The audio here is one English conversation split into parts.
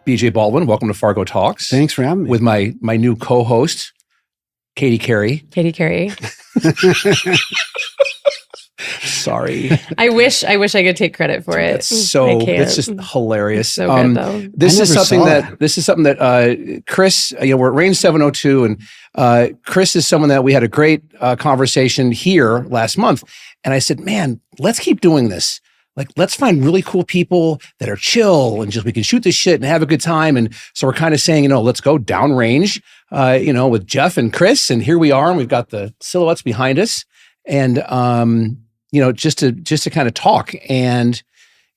BJ Baldwin. Welcome to Fargo Talks. Thanks for having me. With my new co-host, Katie Carey. Katie Carey. Sorry. I wish I could take credit for it. It's just hilarious. It's so good though. This is something that Chris, we're at Range 702, and Chris is someone that we had a great conversation here last month. And I said, man, let's keep doing this. Like, let's find really cool people that are chill and just we can shoot this shit and have a good time. And so we're kind of saying, let's go downrange, with Jeff and Chris. And here we are, and we've got the silhouettes behind us. And just to kind of talk. And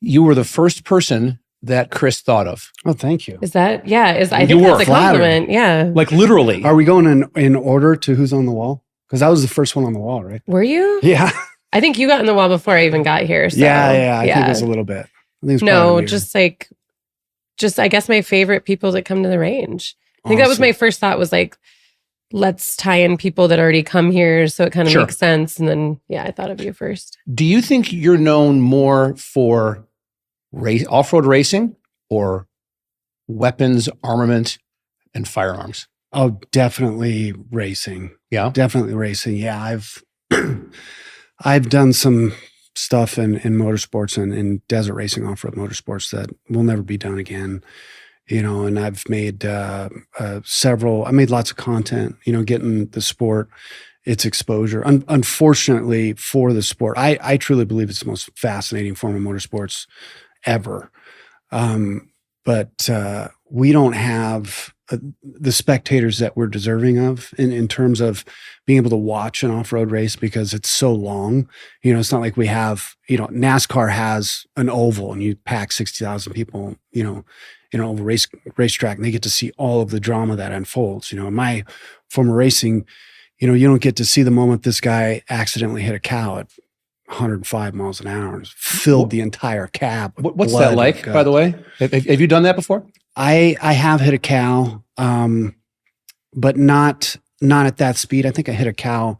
you were the first person that Chris thought of. Oh, thank you. I think that's a compliment. Yeah. Like literally. Are we going in order to who's on the wall? Because I was the first one on the wall, right? Were you? Yeah. I think you got in the wall before I even got here. So, yeah. I think it was a little bit. I guess my favorite people that come to the range. I think that was my first thought was like, let's tie in people that already come here so it kind of makes sense. And then, I thought of you first. Do you think you're known more for off-road racing or weapons, armament, and firearms? Oh, definitely racing. Yeah? Definitely racing. Yeah, I've done some stuff in motorsports and in desert racing, off-road motorsports that will never be done again. And I've made I made lots of content, getting the sport its exposure. Unfortunately for the sport, I truly believe it's the most fascinating form of motorsports ever. But we don't have the spectators that we're deserving of in terms of being able to watch an off-road race because it's so long. It's not like we have, NASCAR has an oval and you pack 60,000 people, in an oval racetrack, and they get to see all of the drama that unfolds. In my form of racing, you don't get to see the moment this guy accidentally hit a cow at 105 miles an hour and filled the entire cab. What's that like, by the way? Have you done that before? I have hit a cow, but not at that speed. I think I hit a cow.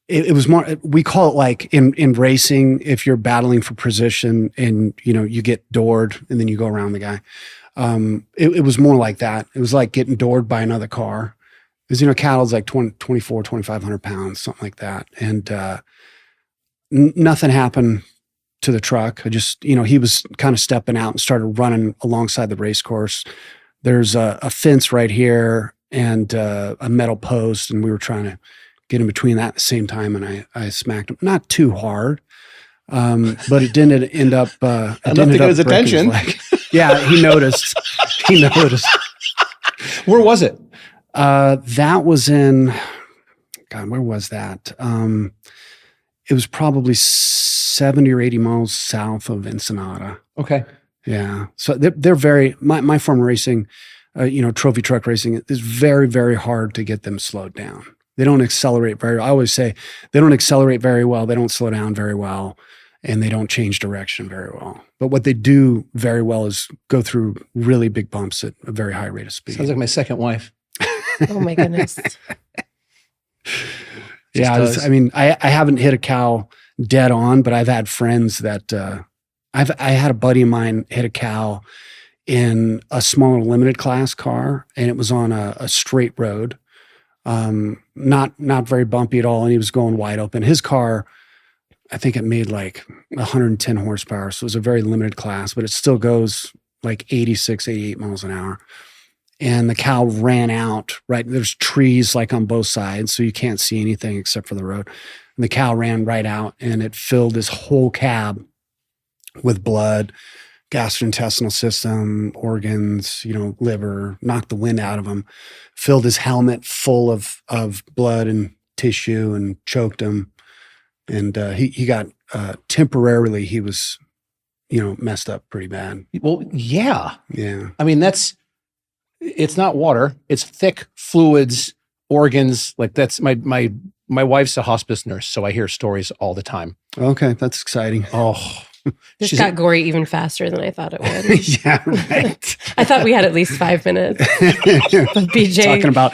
It was more, we call it like in racing, if you're battling for position and, you get doored and then you go around the guy. It was more like that. It was like getting doored by another car. Because, cattle's like 2,500 pounds, something like that. And nothing happened to the truck. I just, he was kind of stepping out and started running alongside the race course. There's a fence right here and a metal post, and we were trying to get in between that at the same time, and I smacked him. Not too hard, but it didn't end up enough to get his attention. Yeah, he noticed. Where was it? That was in, God, where was that? It was probably 70 or 80 miles south of Ensenada. Okay. Yeah. So they're very, my form of racing, trophy truck racing, is very, very hard to get them slowed down. They don't accelerate I always say they don't accelerate very well. They don't slow down very well, and they don't change direction very well. But what they do very well is go through really big bumps at a very high rate of speed. Sounds like my second wife. Oh my goodness. I haven't hit a cow dead on, but I've had friends that I had a buddy of mine hit a cow in a smaller limited class car, and it was on a straight road. Not very bumpy at all, and he was going wide open. His car, I think it made like 110 horsepower, so it was a very limited class, but it still goes like 86, 88 miles an hour. And the cow ran out, right? There's trees like on both sides, so you can't see anything except for the road. And the cow ran right out, and it filled his whole cab with blood, gastrointestinal system, organs, liver, knocked the wind out of him, filled his helmet full of blood and tissue and choked him. And he got temporarily, he was, messed up pretty bad. Well, yeah. Yeah. I mean, it's not water. It's thick fluids, organs. Like that's my wife's a hospice nurse, so I hear stories all the time. Okay. That's exciting. Oh, This got gory even faster than I thought it would. Yeah, right. I thought we had at least 5 minutes. But BJ talking about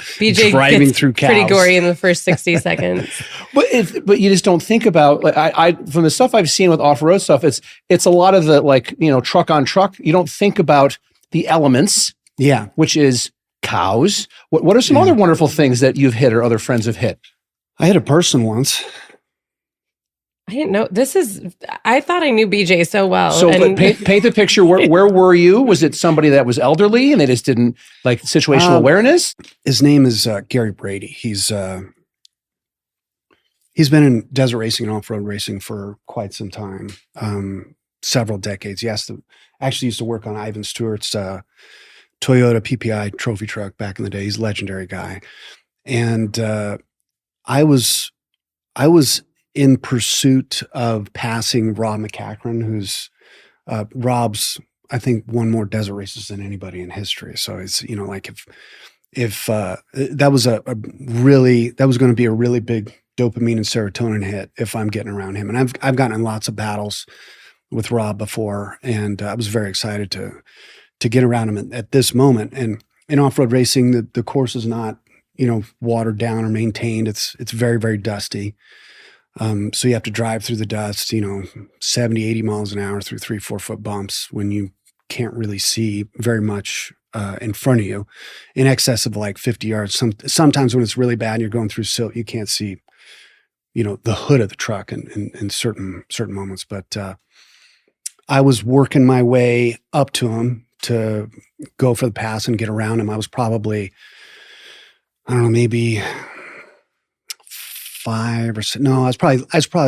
driving through cows. Pretty gory in the first 60 seconds. But you just don't think about, like, I from the stuff I've seen with off-road stuff, it's a lot of the, like, truck on truck. You don't think about the elements, Yeah. which is cows. What are some other wonderful things that you've hit or other friends have hit? I hit a person once. I didn't know I thought I knew BJ so well. So but paint the picture. Where were you? Was it somebody that was elderly and they just didn't like situational awareness? His name is Gary Brady. He's been in desert racing and off-road racing for quite some time, several decades. He actually used to work on Ivan Stewart's Toyota PPI trophy truck back in the day. He's a legendary guy. And I was in pursuit of passing Rob McCachran, who's Rob's, I think, won more desert races than anybody in history. So it's, like if that was that was going to be a really big dopamine and serotonin hit if I'm getting around him. And I've gotten in lots of battles with Rob before, and I was very excited to get around him at this moment. And in off-road racing, the course is not, watered down or maintained. It's very, very dusty. So you have to drive through the dust, 70, 80 miles an hour through 3-4 foot bumps when you can't really see very much in front of you, in excess of like 50 yards. Sometimes when it's really bad, you're going through silt, you can't see, the hood of the truck in certain moments. But I was working my way up to him to go for the pass and get around him. I was probably, I don't know, maybe 5 or 6. No, I was probably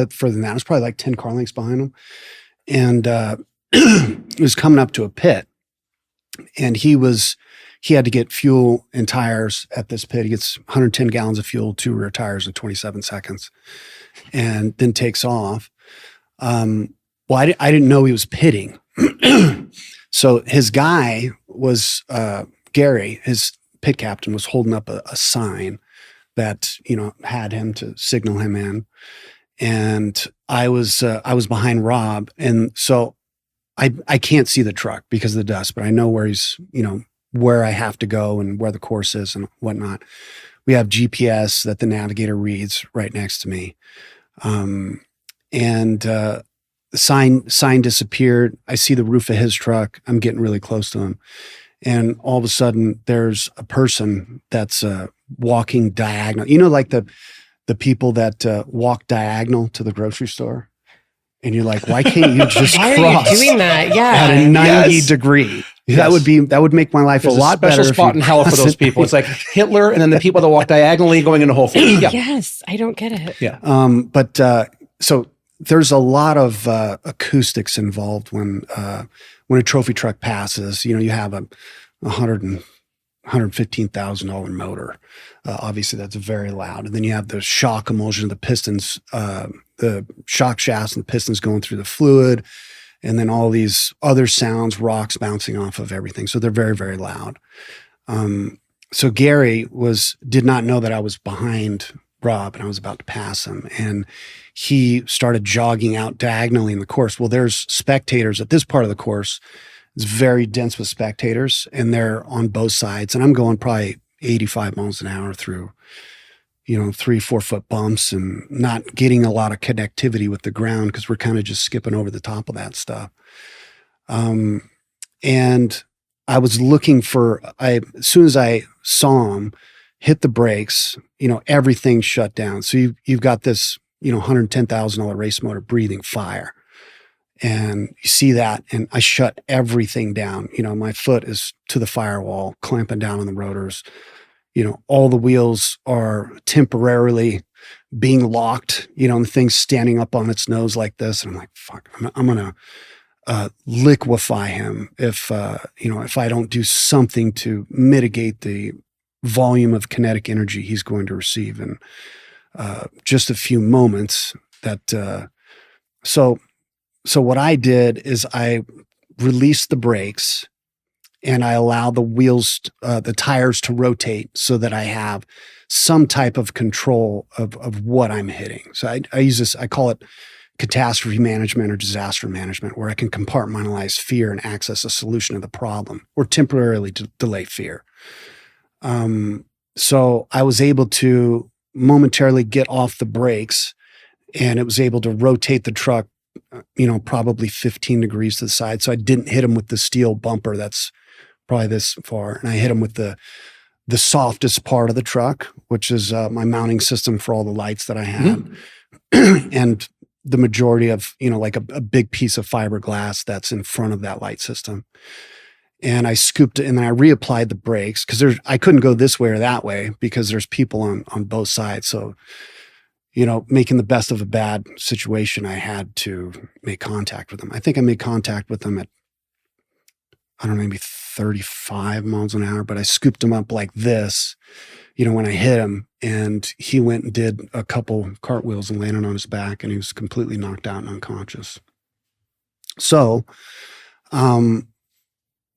further than that. I was probably like 10 car lengths behind him. And he was coming up to a pit, and he had to get fuel and tires at this pit. He gets 110 gallons of fuel, 2 rear tires in 27 seconds, and then takes off. Well, I didn't know he was pitting. So his guy was, Gary, his pit captain, was holding up a sign that, had him to signal him in. And I was behind Rob. And so I can't see the truck because of the dust, but I know where he's, where I have to go and where the course is and whatnot. We have GPS that the navigator reads right next to me. The sign disappeared. I see the roof of his truck. I'm getting really close to him. And all of a sudden there's a person that's walking diagonal. Like the people that walk diagonal to the grocery store. And you're like, why can't you just cross are you doing that? Yeah. at a 90 degree? Yes. That would make my life a lot better. Special spot in hell for those people. It's like Hitler and then the people that walk diagonally going into Whole Foods. Yeah. Yes. I don't get it. Yeah. So there's a lot of acoustics involved when a trophy truck passes. You have a $115,000 motor. Obviously, that's very loud. And then you have the shock emulsion of the pistons, the shock shafts and the pistons going through the fluid, and then all these other sounds, rocks bouncing off of everything. So they're very, very loud. So Gary did not know that I was behind Rob and I was about to pass him. And he started jogging out diagonally in the course. Well, there's spectators at this part of the course. It's very dense with spectators, and they're on both sides. And I'm going probably 85 miles an hour through, 3-4 foot bumps and not getting a lot of connectivity with the ground because we're kind of just skipping over the top of that stuff. And I was looking as soon as I saw him hit the brakes, everything shut down. So you've got this, $110,000 race motor breathing fire. And you see that, and I shut everything down. My foot is to the firewall, clamping down on the rotors. All the wheels are temporarily being locked, and the thing's standing up on its nose like this. And I'm like, fuck, I'm going to liquefy him if I don't do something to mitigate the volume of kinetic energy he's going to receive in just a few moments. So what I did is I released the brakes and I allow the wheels, the tires to rotate so that I have some type of control of what I'm hitting. So I use this, I call it catastrophe management or disaster management, where I can compartmentalize fear and access a solution to the problem or temporarily delay fear. So I was able to momentarily get off the brakes, and it was able to rotate the truck probably 15 degrees to the side. So I didn't hit him with the steel bumper that's probably this far, and I hit him with the softest part of the truck, which is my mounting system for all the lights that I had. And the majority of, like a big piece of fiberglass that's in front of that light system. And I scooped it, and then I reapplied the brakes because I couldn't go this way or that way because there's people on both sides. So, making the best of a bad situation, I had to make contact with them. I think I made contact with them at, I don't know, maybe 35 miles an hour, but I scooped him up like this, when I hit him, and he went and did a couple cartwheels and landed on his back, and he was completely knocked out and unconscious. So,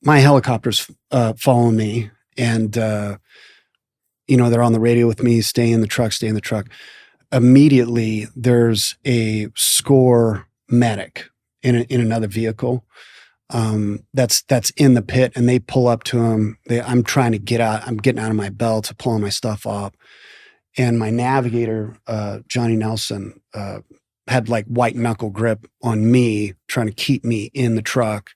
my helicopter's following me, and, they're on the radio with me, stay in the truck. Immediately, there's a SCORE medic in another vehicle. That's in the pit, and they pull up to him. I'm trying to get out. I'm getting out of my belt, pulling my stuff off. And my navigator, Johnny Nelson, had like white knuckle grip on me, trying to keep me in the truck.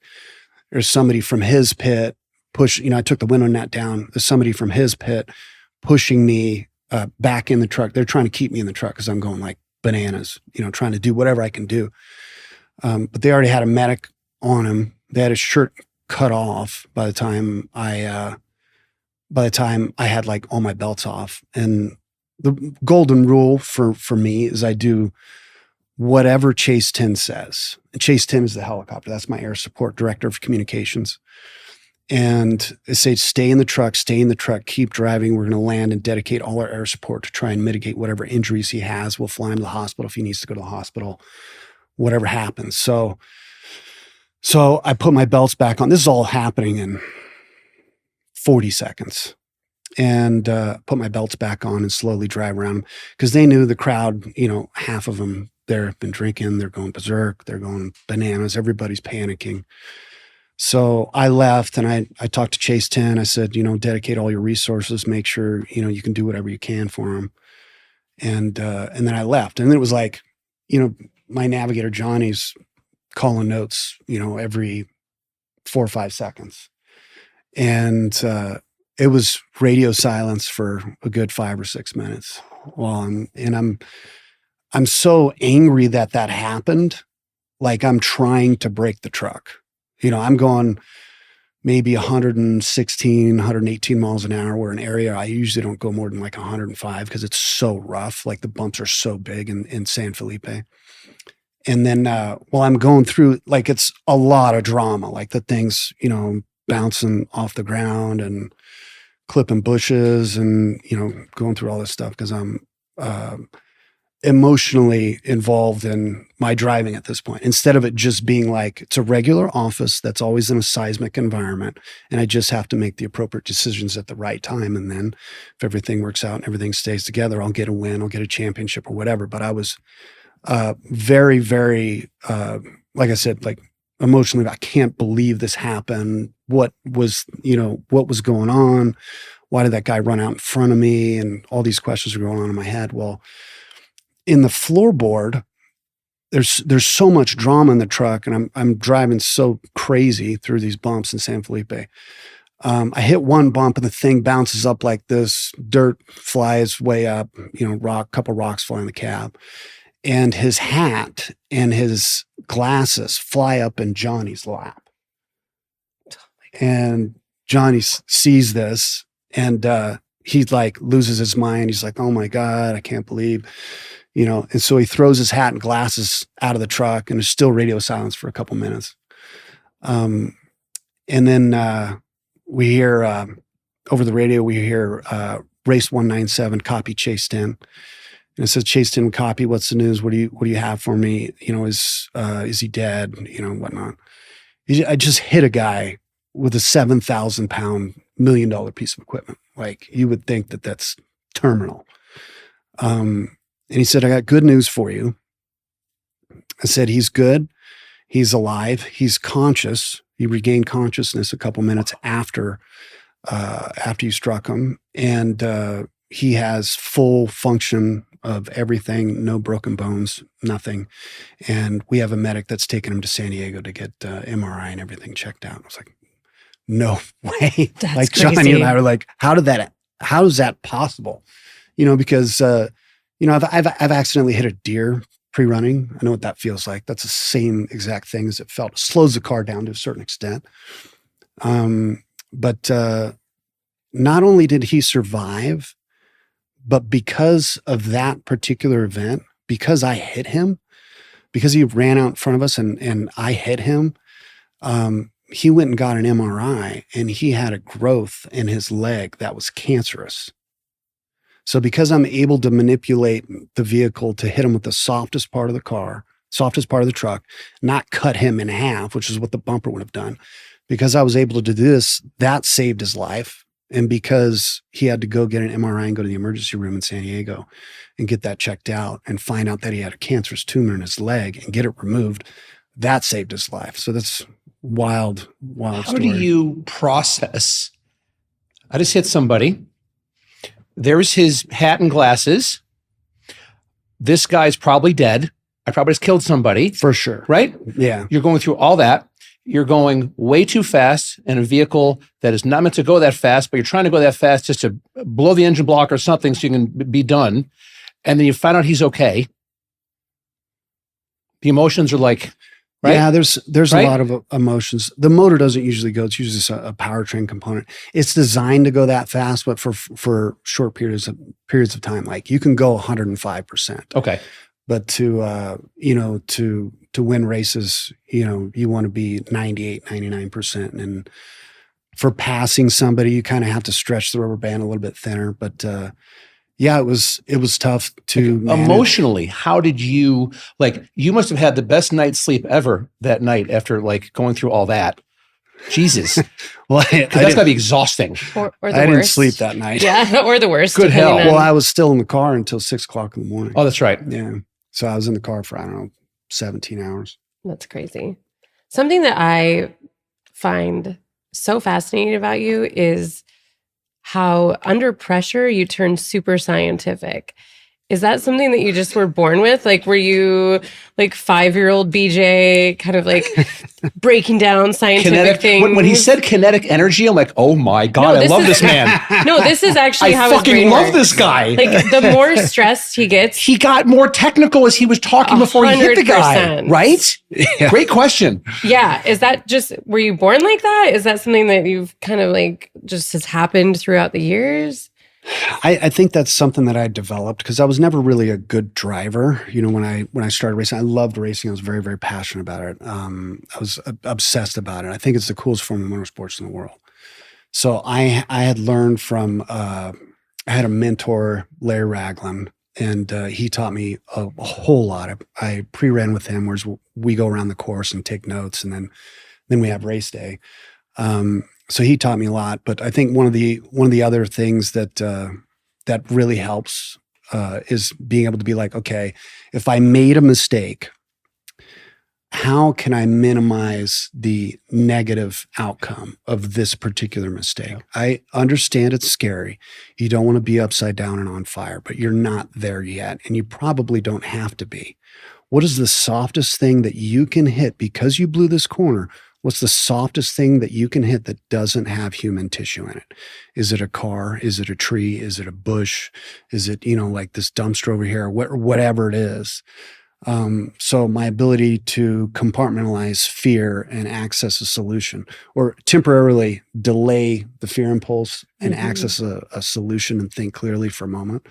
There's somebody from his pit I took the window net down. There's somebody from his pit pushing me back in the truck. They're trying to keep me in the truck because I'm going like bananas, trying to do whatever I can do. But they already had a medic on him. They had his shirt cut off by the time I had like all my belts off. And the golden rule for me is I do whatever Chase 10 says. And Chase 10 is the helicopter. That's my air support director of communications. And they say, stay in the truck, keep driving. We're going to land and dedicate all our air support to try and mitigate whatever injuries he has. We'll fly him to the hospital if he needs to go to the hospital, whatever happens. So I put my belts back on. This is all happening in 40 seconds. And put my belts back on and slowly drive around because they knew the crowd, half of them there have been drinking. They're going berserk. They're going bananas. Everybody's panicking. So I left, and I talked to Chase 10. I said, dedicate all your resources. Make sure, you can do whatever you can for them. And then I left. And it was like, my navigator, Johnny's calling notes, every 4 or 5 seconds. And it was radio silence for a good 5 or 6 minutes. I'm so angry that happened. Like I'm trying to break the truck. I'm going maybe 116, 118 miles an hour, where an area I usually don't go more than like 105 because it's so rough. Like the bumps are so big in San Felipe. And then while I'm going through, like it's a lot of drama, like the things, bouncing off the ground and clipping bushes and, going through all this stuff because I'm emotionally involved in my driving at this point, instead of it just being like, it's a regular office that's always in a seismic environment. And I just have to make the appropriate decisions at the right time. And then if everything works out and everything stays together, I'll get a win, I'll get a championship or whatever. But I was very, very, like I said, like emotionally, I can't believe this happened. What was going on? Why did that guy run out in front of me? And all these questions are going on in my head. Well, in the floorboard, there's so much drama in the truck, and I'm driving so crazy through these bumps in San Felipe. I hit one bump and the thing bounces up like this. Dirt flies way up, couple rocks fly in the cab. And his hat and his glasses fly up in Johnny's lap. And Johnny sees this, and he like loses his mind. He's like, oh my God, I can't believe, and so he throws his hat and glasses out of the truck, and there's still radio silence for a couple minutes. And then we hear over the radio, race 197, copy Chase 10. And it says, Chase 10, copy, what's the news? What do you have for me? Is he dead? Whatnot. I just hit a guy with a 7,000 pound, $1 million piece of equipment. Like you would think that's terminal. And he said, I got good news for you. I said, he's good. He's alive. He's conscious. He regained consciousness a couple minutes after you struck him. And he has full function of everything, no broken bones, nothing. And we have a medic that's taken him to San Diego to get MRI and everything checked out. I was like, no way. That's like crazy. Johnny and I were like, how is that possible? Because, I've accidentally hit a deer pre-running. I know what that feels like. That's the same exact thing as it felt. It slows the car down to a certain extent. But not only did he survive, but because of that particular event, because I hit him, because he ran out in front of us and I hit him, he went and got an MRI and he had a growth in his leg that was cancerous. So because I'm able to manipulate the vehicle to hit him with the softest part of the car, softest part of the truck, not cut him in half, which is what the bumper would have done. Because I was able to do this, that saved his life. And because he had to go get an MRI and go to the emergency room in San Diego and get that checked out and find out that he had a cancerous tumor in his leg and get it removed, that saved his life. So that's wild How story. do you process? I just hit somebody. There's his hat and glasses. This guy's probably dead. I probably just killed somebody. For sure. Right? Yeah. You're going through all that. You're going way too fast in a vehicle that is not meant to go that fast, but you're trying to go that fast just to blow the engine block or something so you can be done. And then you find out he's okay. The emotions are like, right? Yeah, there's Right? a lot of emotions. The motor doesn't usually go. It's usually just a powertrain component. It's designed to go that fast, but for short periods of time, like you can go 105%. Okay. But to win races, you want to be 98, 99%. And for passing somebody, you kind of have to stretch the rubber band a little bit thinner. But yeah, it was tough to manage. Emotionally, how did you, you must have had the best night's sleep ever that night after going through all that. Jesus. Well, that's got to be exhausting. Or the worst. I didn't sleep that night. Yeah, or the worst. Good hell. Well, I was still in the car until 6:00 in the morning. Oh, that's right. Yeah. So I was in the car for, I don't know, 17 hours. That's crazy. Something that I find so fascinating about you is how under pressure you turn super scientific. Is that something that you just were born with? Were you 5-year-old BJ kind of breaking down scientific things? When he said kinetic energy, I'm like, oh my God, I love this man. No, this is actually how I his fucking brain love works. this guy. The more stressed he gets, he got more technical as he was talking before he hit the guy, 100%. right? Yeah. Great question. Yeah. Is that were you born like that? Is that something that you've kind of just has happened throughout the years? I think that's something that I developed because I was never really a good driver. When I started racing, I loved racing. I was very, very passionate about it. I was obsessed about it. I think it's the coolest form of motorsports in the world. So I had learned from, I had a mentor, Larry Ragland, and he taught me a whole lot. I pre-ran with him, whereas we go around the course and take notes, and then we have race day. So he taught me a lot, but I think one of the other things that really helps is being able to be like, okay, if I made a mistake, how can I minimize the negative outcome of this particular mistake? I understand it's scary. You don't want to be upside down and on fire, but you're not there yet, and you probably don't have to be. What is the softest thing that you can hit because you blew this corner? What's the softest thing that you can hit that doesn't have human tissue in it? Is it a car? Is it a tree? Is it a bush? Is it, this dumpster over here, whatever it is? So my ability to compartmentalize fear and access a solution, or temporarily delay the fear impulse and access a solution and think clearly for a moment.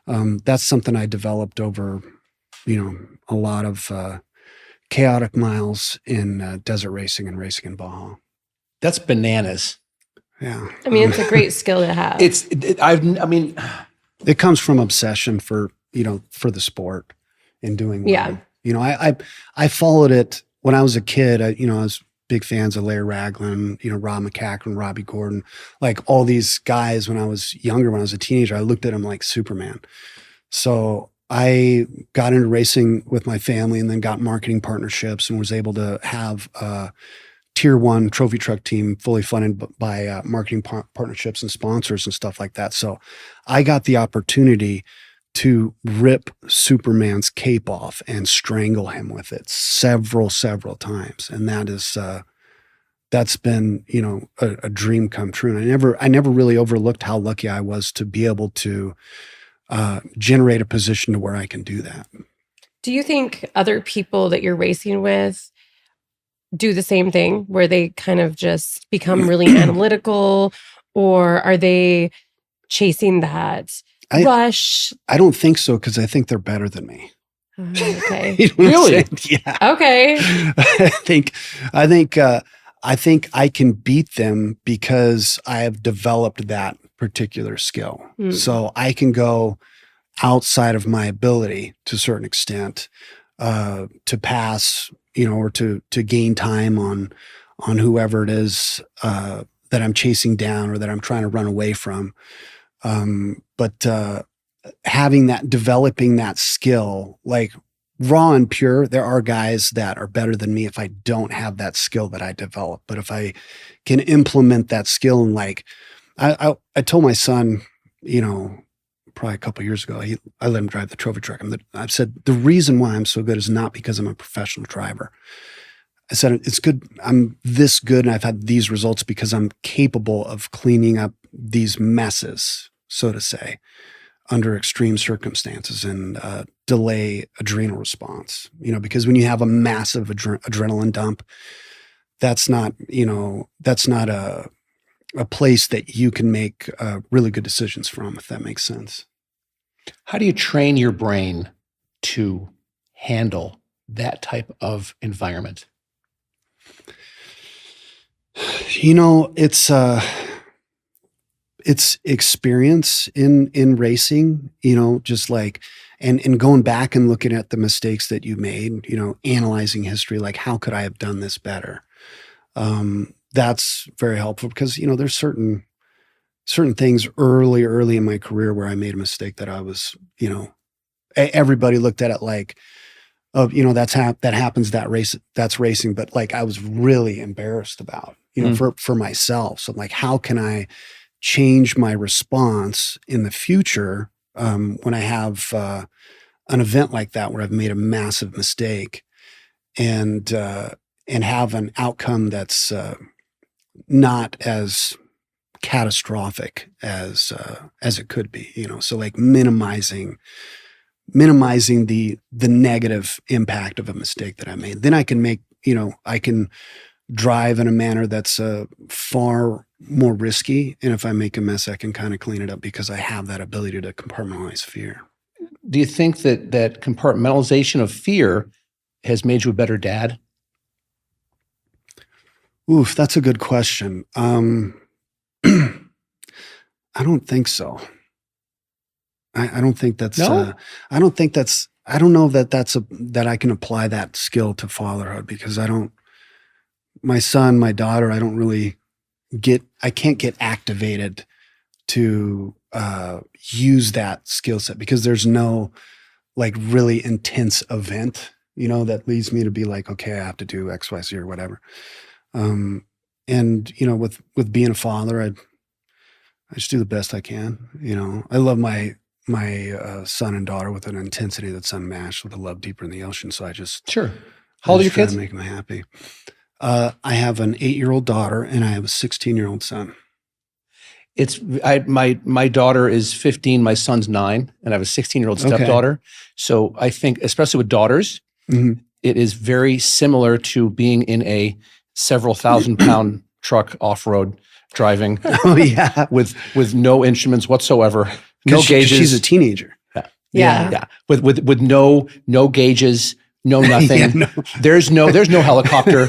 That's something I developed over, a lot of chaotic miles in desert racing and racing in Baja. That's bananas. Yeah. I mean, it's a great skill to have. It comes from obsession for the sport and doing well. Yeah. I followed it when I was a kid. I was big fans of Larry Ragland, Rob McCacken, Robbie Gordon, all these guys when I was younger, when I was a teenager. I looked at them like Superman. So I got into racing with my family and then got marketing partnerships and was able to have a tier 1 trophy truck team fully funded by marketing partnerships and sponsors and stuff like that. So I got the opportunity to rip Superman's cape off and strangle him with it several times. And that is that's been, a dream come true. And I never really overlooked how lucky I was to be able to generate a position to where I can do that. Do you think other people that you're racing with do the same thing where they kind of just become really analytical, or are they chasing that rush? I don't think so, because I think they're better than me. Okay. You know what I'm saying? Yeah. Okay. I think I can beat them because I have developed that particular skill. So I can go outside of my ability to a certain extent to pass, or to gain time on whoever it is that I'm chasing down or that I'm trying to run away from. But developing that skill, like raw and pure, there are guys that are better than me if I don't have that skill that I develop. But if I can implement that skill, and like I told my son, probably a couple of years ago, I let him drive the trophy truck. I've said the reason why I'm so good is not because I'm a professional driver. I said it's good. I'm this good, and I've had these results because I'm capable of cleaning up these messes, so to say, under extreme circumstances and delay adrenal response. Because when you have a massive adrenaline dump, that's not a place that you can make really good decisions from, if that makes sense. How do you train your brain to handle that type of environment? It's experience in racing, just like, and going back and looking at the mistakes that you made, analyzing history, like how could I have done this better? That's very helpful because, there's certain things early in my career where I made a mistake that I was, everybody looked at it like, oh, that happens, that's racing. But like, I was really embarrassed about, for myself. So I'm like, how can I change my response in the future when I have an event like that where I've made a massive mistake and have an outcome that's not as catastrophic as it could be, so like minimizing the negative impact of a mistake that I made. Then I can make, I can drive in a manner that's far more risky. And if I make a mess, I can kind of clean it up because I have that ability to compartmentalize fear. Do you think that compartmentalization of fear has made you a better dad? Oof, that's a good question. I don't think so. I don't think that's, no? I don't know that I can apply that skill to fatherhood because my son, my daughter, I can't get activated to use that skill set because there's no like really intense event, that leads me to be like, okay, I have to do X, Y, Z or whatever. And with being a father, I just do the best I can. I love my son and daughter with an intensity that's unmatched, with a love deeper in the ocean. So I just sure. How old are your kids? To make them happy. I have an 8-year-old daughter and I have a 16-year-old son. My daughter is 15, my son's 9, and I have a 16-year-old stepdaughter. Okay. So I think, especially with daughters, it is very similar to being in a several thousand-pound truck off-road driving. Oh yeah, with no instruments whatsoever, no gauges. She's a teenager. Yeah. With no gauges. No, nothing. Yeah, no. There's no helicopter,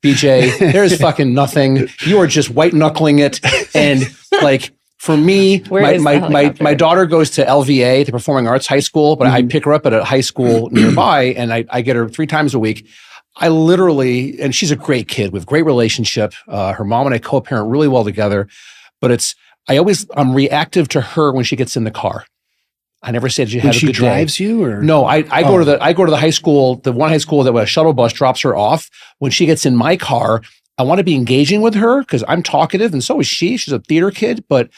BJ. There's fucking nothing. You are just white knuckling it. And like for me, my daughter goes to LVA, the Performing Arts High School, but I pick her up at a high school nearby and I get her 3 times a week. I literally, and she's a great kid with great relationship. Her mom and I co-parent really well together, but I'm reactive to her when she gets in the car. I never said you had a good day. She drives you, or no? I go to the high school, the one high school that a shuttle bus drops her off. When she gets in my car, I want to be engaging with her because I'm talkative, and so is she. She's a theater kid, but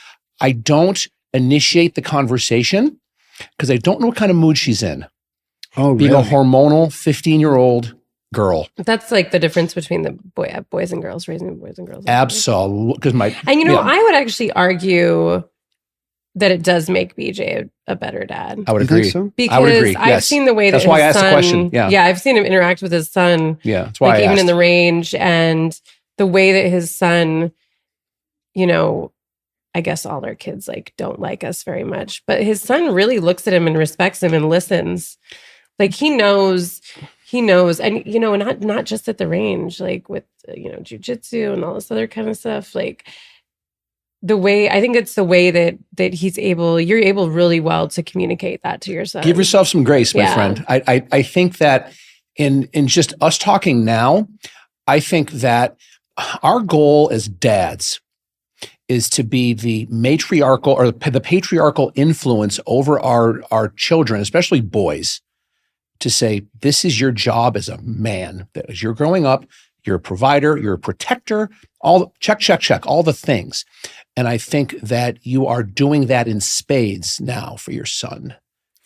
I don't initiate the conversation because I don't know what kind of mood she's in. Oh, really? Being a hormonal 15-year-old girl. That's like the difference between the boys and girls, raising boys and girls. Absolutely. Because and I would actually argue that it does make BJ a better dad. I would You agree. think so? Because I would agree. I've Yes. seen the way that That's why I his asked the son, question. Yeah. I've seen him interact with his son. Yeah. That's why like I even asked. in the range, and the way that his son, I guess all our kids like don't like us very much, but his son really looks at him and respects him and listens. Like he knows, and not just at the range, like with jujitsu and all this other kind of stuff. Like I think it's the way that you're able really well to communicate that to your son. Give yourself some grace, my Yeah. friend. I think that in just us talking now, I think that our goal as dads is to be the matriarchal or the patriarchal influence over our children, especially boys, to say, this is your job as a man. That as you're growing up, you're a provider, you're a protector, check, all the things. And I think that you are doing that in spades now for your son.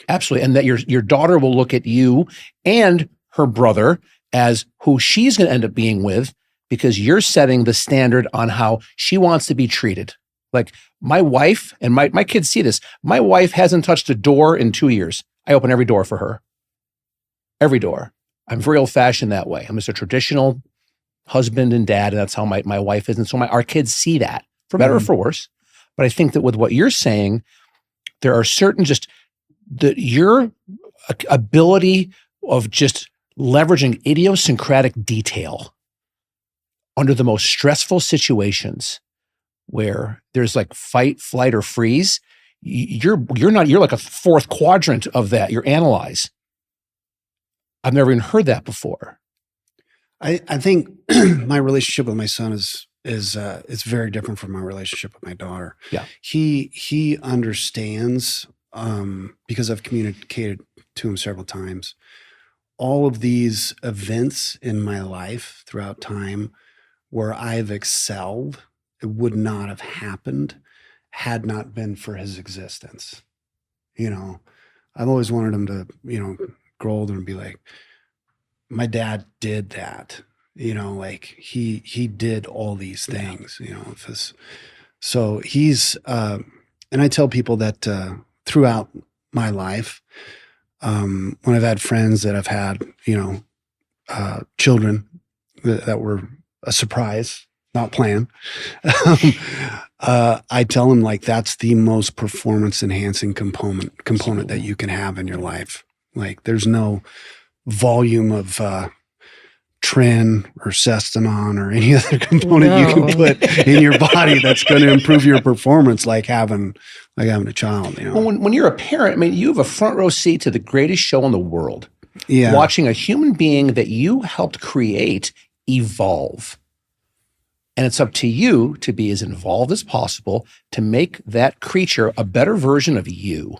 Absolutely. And that your daughter will look at you and her brother as who she's going to end up being with, because you're setting the standard on how she wants to be treated. Like my wife, and my kids see this, my wife hasn't touched a door in 2 years. I open every door for her. Every door. I'm very old fashioned that way. I'm just a traditional husband and dad, and that's how my wife is. And so our kids see that, for better or for worse. But I think that with what you're saying, there are certain your ability of just leveraging idiosyncratic detail under the most stressful situations where there's like fight, flight, or freeze. You're like a fourth quadrant of that. You're analyze. I've never even heard that before. I think my relationship with my son is it's very different from my relationship with my daughter. Yeah. He understands, because I've communicated to him several times, all of these events in my life throughout time where I've excelled, it would not have happened had not been for his existence. I've always wanted him to, grow older and be like, my dad did that, like he did all these things, so he's, and I tell people that, throughout my life, when I've had friends that have had, children that were a surprise, not planned, I tell them like, that's the most performance enhancing component that you can have in your life. Like there's no volume of tren or Sestanon or any other component you can put in your body that's going to improve your performance, like having a child. Well, when you're a parent, you have a front row seat to the greatest show in the world. Yeah. Watching a human being that you helped create evolve. And it's up to you to be as involved as possible to make that creature a better version of you.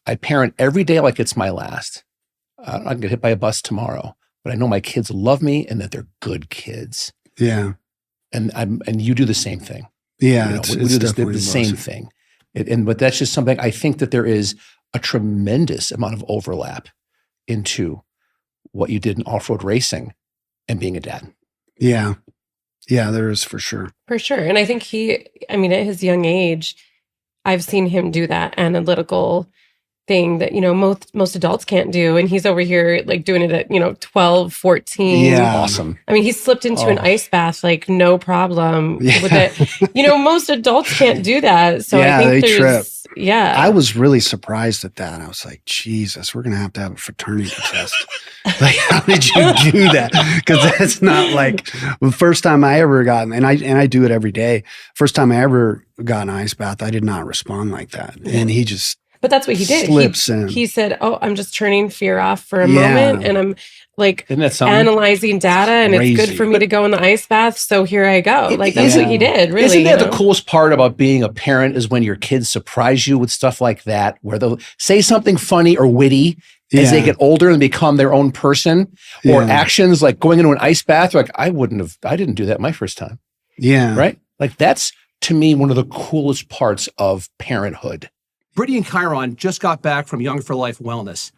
I parent every day like it's my last. I can get hit by a bus tomorrow, but I know my kids love me and that they're good kids. Yeah. And you do the same thing. Yeah. We do the same thing. But that's just something, I think that there is a tremendous amount of overlap into what you did in off-road racing and being a dad. Yeah. Yeah, there is for sure. For sure. And I think at his young age, I've seen him do that analytical thing that, most adults can't do. And he's over here like doing it at, 12, 14. Yeah. Awesome. He slipped into an ice bath, like no problem with it. Most adults can't do that. So I think they trip. Yeah. I was really surprised at that. I was like, Jesus, we're going to have a fraternity test. Like, how did you do that? Because that's not like the first time I ever got, and I do it every day. First time I ever got an ice bath, I did not respond like that. And he just, but that's what he did. He said, "Oh, I'm just turning fear off for a moment, and I'm like analyzing data, and it's good for me to go in the ice bath. So here I go." Like that's what he did. Really, isn't that the coolest part about being a parent is when your kids surprise you with stuff like that, where they'll say something funny or witty as they get older and become their own person, or actions like going into an ice bath. Like I didn't do that my first time. Yeah, right. Like that's to me one of the coolest parts of parenthood. Brittany and Chiron just got back from Young for Life Wellness.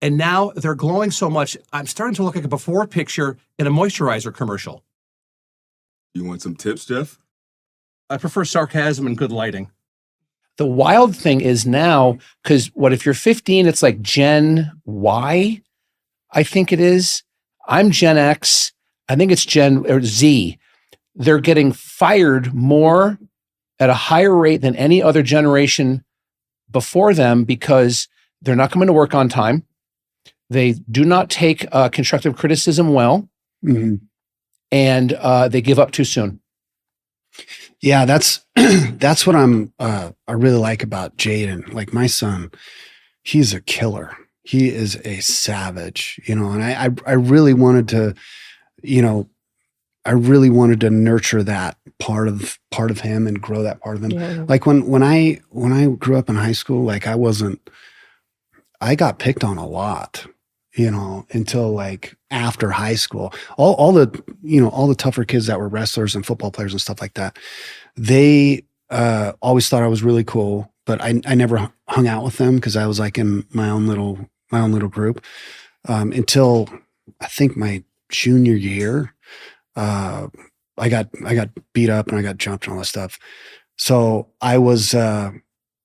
And now they're glowing so much, I'm starting to look like a before picture in a moisturizer commercial. You want some tips, Jeff? I prefer sarcasm and good lighting. The wild thing is now, because what if you're 15, it's like Gen Y, I think it is. I'm Gen X. I think it's Gen or Z. They're getting fired more at a higher rate than any other generation before them because they're not coming to work on time. They do not take constructive criticism well, and they give up too soon. Yeah, that's what I really like about Jaden. Like my son, he's a killer. He is a savage, and I really wanted to, I really wanted to nurture that part of him and grow that part of him. Yeah. Like when I grew up in high school, like I got picked on a lot, until like after high school. All the tougher kids that were wrestlers and football players and stuff like that, they always thought I was really cool, but I never hung out with them because I was like in my own little group until I think my junior year. I got beat up and I got jumped and all that stuff. So I was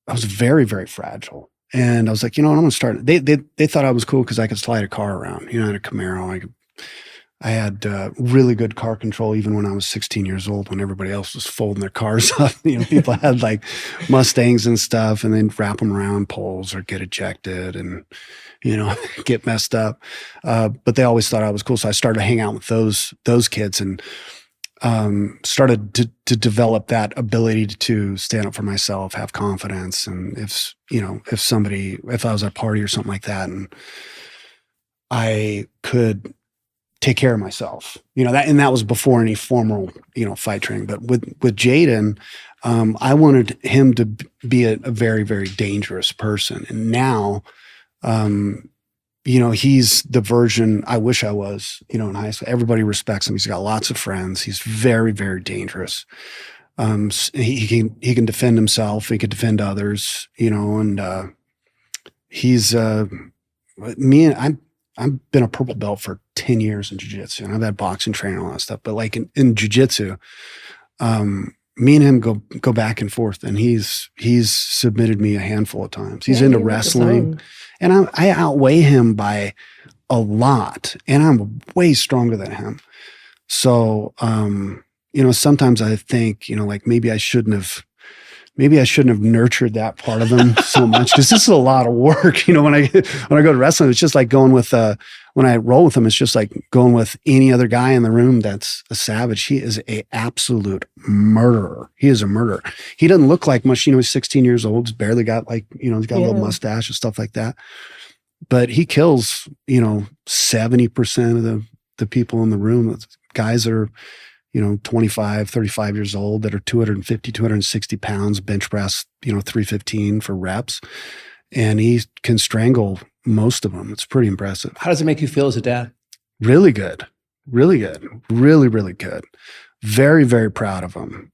very, very fragile. And I was like, I'm going to start. They thought I was cool because I could slide a car around. I had a Camaro. I had really good car control even when I was 16 years old, when everybody else was folding their cars up. People had like Mustangs and stuff, and then wrap them around poles or get ejected and get messed up. But they always thought I was cool, so I started to hang out with those kids and started to develop that ability to stand up for myself, have confidence. And if I was at a party or something like that and I could take care of myself, that was before any formal, fight training. But with Jaden, I wanted him to be a very, very dangerous person. And now, he's the version I wish I was, in high school. Everybody respects him. He's got lots of friends. He's very, very dangerous. He can defend himself. He can defend others, and he's I've been a purple belt for 10 years in jiu-jitsu, and I've had boxing training and all that stuff. But like in jiu-jitsu, me and him go back and forth, and he's submitted me a handful of times. He's into wrestling, and I outweigh him by a lot, and I'm way stronger than him. So, sometimes I think, like maybe I shouldn't have nurtured that part of him so much, because this is a lot of work. When I go to wrestling, it's just like going with when I roll with him, it's just like going with any other guy in the room that's a savage. He is a absolute murderer. He is a murderer. He doesn't look like much. He's 16 years old. He's barely got he's got a little mustache and stuff like that. But he kills 70% of the people in the room. Guys that are 25, 35 years old that are 250, 260 pounds, bench press, 315 for reps. And he can strangle most of them. It's pretty impressive. How does it make you feel as a dad? Really good. Really good. Really, really good. Very, very proud of him.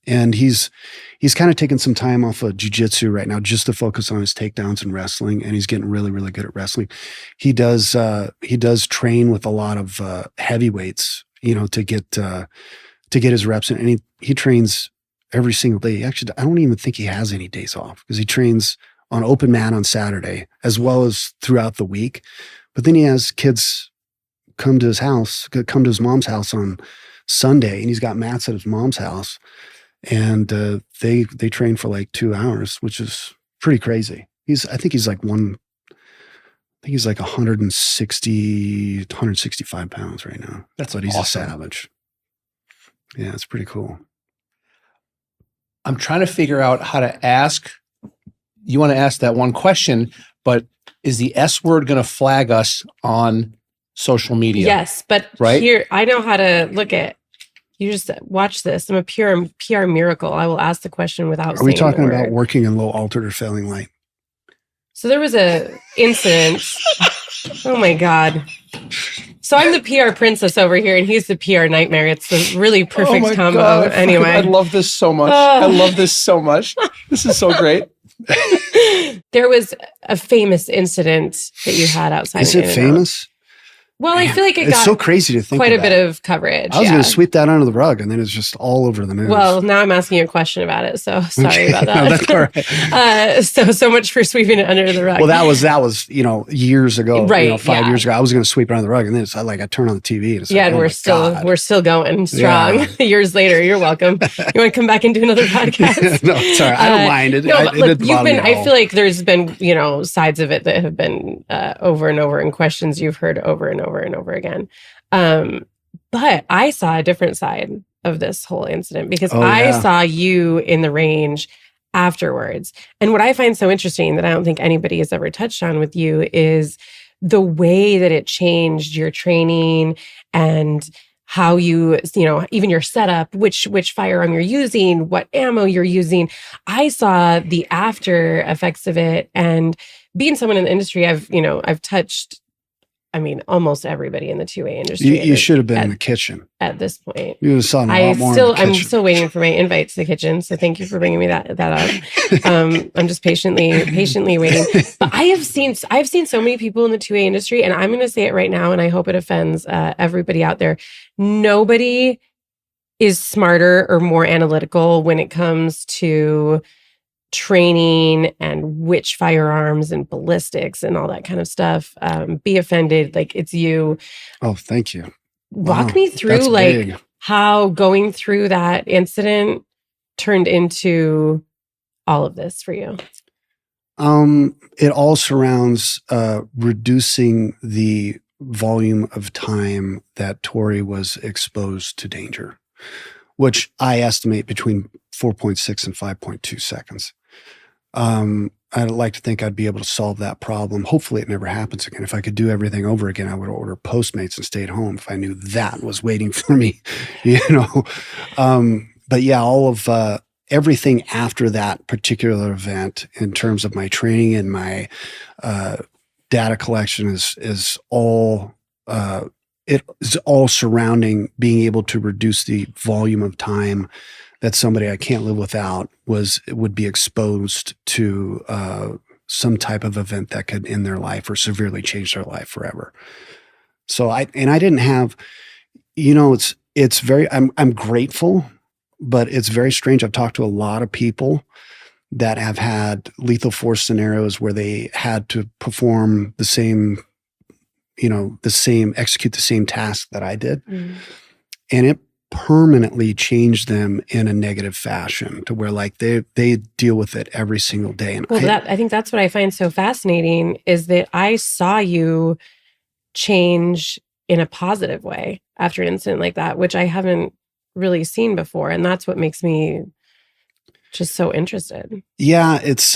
And he's kind of taken some time off of jiu-jitsu right now just to focus on his takedowns and wrestling. And he's getting really, really good at wrestling. He does train with a lot of heavyweights, to get his reps in. And he trains every single day. Actually, I don't even think he has any days off, because he trains on open mat on Saturday as well as throughout the week. But then he has kids come to his mom's house on Sunday, and he's got mats at his mom's house, and they train for like 2 hours, which is pretty crazy. I think he's like 160, 165 pounds right now. But he's awesome. A savage. Yeah, it's pretty cool. I'm trying to figure out how to ask. You want to ask that one question, but is the S word going to flag us on social media? Yes, but here, I know how to look at. You just watch this. I'm a PR miracle. I will ask the question without saying. Are we talking about working in low altered or failing light? So there was a incident. Oh my God. So I'm the PR princess over here, and he's the PR nightmare. It's the really perfect combo. God, anyway. I love this so much. I love this so much. This is so great. There was a famous incident that you had outside. Is it famous? Well, Man, I feel like it it's got so crazy to think quite a about. bit of coverage. I was going to sweep that under the rug, and then it's just all over the news. Well, now I'm asking you a question about it, so sorry about that. No, that's all right. So much for sweeping it under the rug. Well, that was years ago, right? 5 years ago. I was going to sweep it under the rug, and then it's like I turn on the TV, and it's yeah, like, and we're still going strong. Years later, you're welcome. You want to come back and do another podcast? No, sorry, I don't mind it. No, look, I feel all. like there's been sides of it that have been over and over, and questions you've heard over and over and over again. But I saw a different side of this whole incident because I saw you in the range afterwards. And what I find so interesting that I don't think anybody has ever touched on with you is the way that it changed your training and how you even your setup, which firearm you're using, what ammo you're using. I saw the after effects of it, and being someone in the industry, I've touched, almost everybody in the 2A industry. You should have been in the kitchen at this point. You would have saw a lot more in the kitchen. I'm still waiting for my invite to the kitchen. So thank you for bringing me that up. I'm just patiently waiting. But I've seen so many people in the 2A industry, and I'm going to say it right now, and I hope it offends everybody out there. Nobody is smarter or more analytical when it comes to training and which firearms and ballistics and all that kind of stuff. Be offended, like it's you. Oh, thank you. Walk me through big. How going through that incident turned into all of this for you. It all surrounds reducing the volume of time that Tori was exposed to danger, which I estimate between 4.6 and 5.2 seconds. I'd like to think I'd be able to solve that problem. Hopefully it never happens again. If I could do everything over again, I would order Postmates and stay at home if I knew that was waiting for me, But yeah, all of everything after that particular event in terms of my training and my data collection is all it is all surrounding being able to reduce the volume of time that somebody I can't live without would be exposed to some type of event that could end their life or severely change their life forever. So I didn't have, it's very, I'm grateful, but it's very strange. I've talked to a lot of people that have had lethal force scenarios where they had to perform execute the same task that I did. Mm. And it permanently changed them in a negative fashion to where they deal with it every single day. And I think that's what I find so fascinating is that I saw you change in a positive way after an incident like that, which I haven't really seen before. And that's what makes me just so interested. Yeah, it's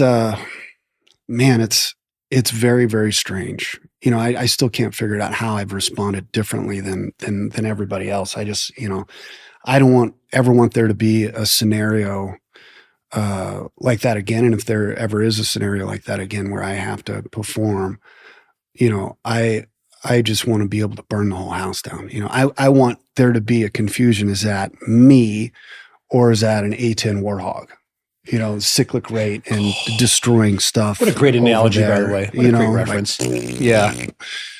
it's very, very strange. I still can't figure out how I've responded differently than everybody else. I just, I don't ever want there to be a scenario like that again. And if there ever is a scenario like that again where I have to perform, I just want to be able to burn the whole house down. I want there to be a confusion. Is that me or is that an A10 Warthog? Cyclic rate and destroying stuff. What a great analogy, by the way. What a great reference. Yeah.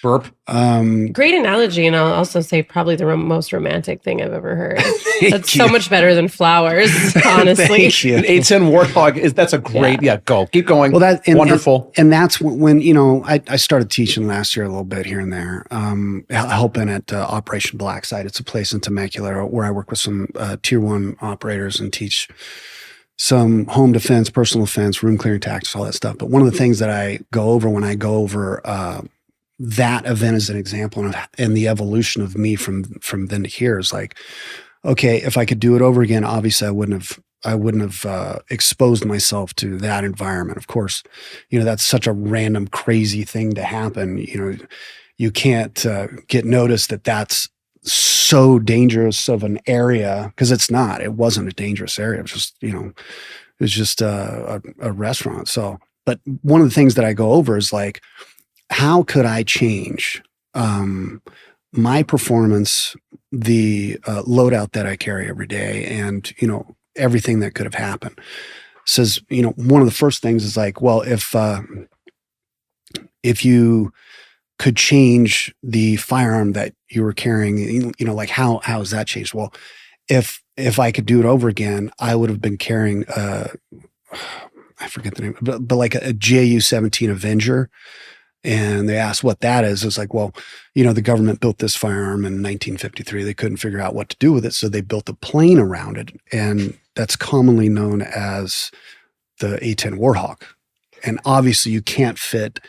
Burp. Great analogy. And I'll also say probably the most romantic thing I've ever heard. That's so much better than flowers, honestly. Thank you. An A10 Warthog, that's a great, go. Keep going. Well, wonderful. And that's when, I started teaching last year a little bit here and there, helping at Operation Blacksite. It's a place in Temecula where I work with some tier 1 operators and teach some home defense, personal defense, room clearing tactics, all that stuff. But one of the things that I go over when I go over that event as an example and the evolution of me from then to here is like, okay, if I could do it over again, obviously I wouldn't have exposed myself to that environment. Of course, that's such a random, crazy thing to happen. You can't get noticed that that's so dangerous of an area, because it wasn't a dangerous area. It was just a restaurant. So, but one of the things that I go over is like, how could I change my performance, the loadout that I carry every day, and everything that could have happened. says, one of the first things is like, well, if you could change the firearm that you were carrying, like how has that changed? Well, if I could do it over again, I would have been carrying I forget the name, but like a JU-17 Avenger. And they asked what that is. It's like, well, the government built this firearm in 1953. They couldn't figure out what to do with it. So they built a plane around it. And that's commonly known as the A-10 Warhawk. And obviously you can't fit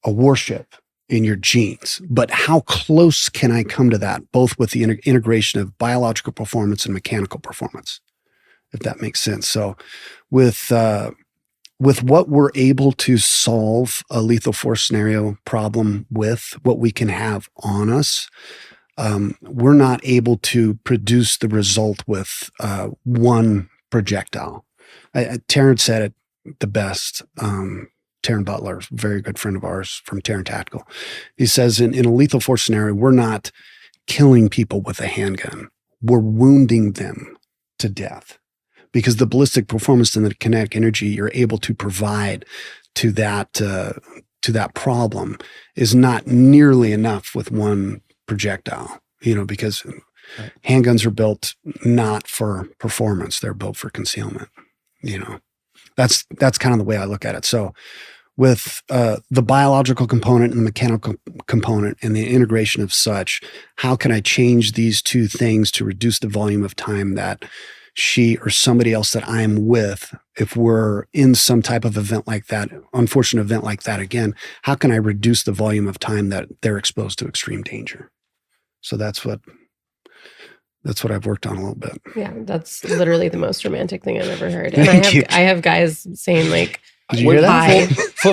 a warship in your jeans, but how close can I come to that, both with the integration of biological performance and mechanical performance, if that makes sense. So with what we're able to solve a lethal force scenario problem with, what we can have on us, we're not able to produce the result with one projectile. Terrence said it the best. Taryn Butler, a very good friend of ours from Taryn Tactical. He says in a lethal force scenario, we're not killing people with a handgun. We're wounding them to death, because the ballistic performance and the kinetic energy you're able to provide to that problem is not nearly enough with one projectile, because handguns are built not for performance. They're built for concealment, That's kind of the way I look at it. So with the biological component and the mechanical component and the integration of such, how can I change these two things to reduce the volume of time that she or somebody else that I'm with, if we're in some type of event like that, unfortunate event like that again, how can I reduce the volume of time that they're exposed to extreme danger? So that's what I've worked on a little bit. Yeah, that's literally the most romantic thing I've ever heard. And I have guys saying like, did you hear that?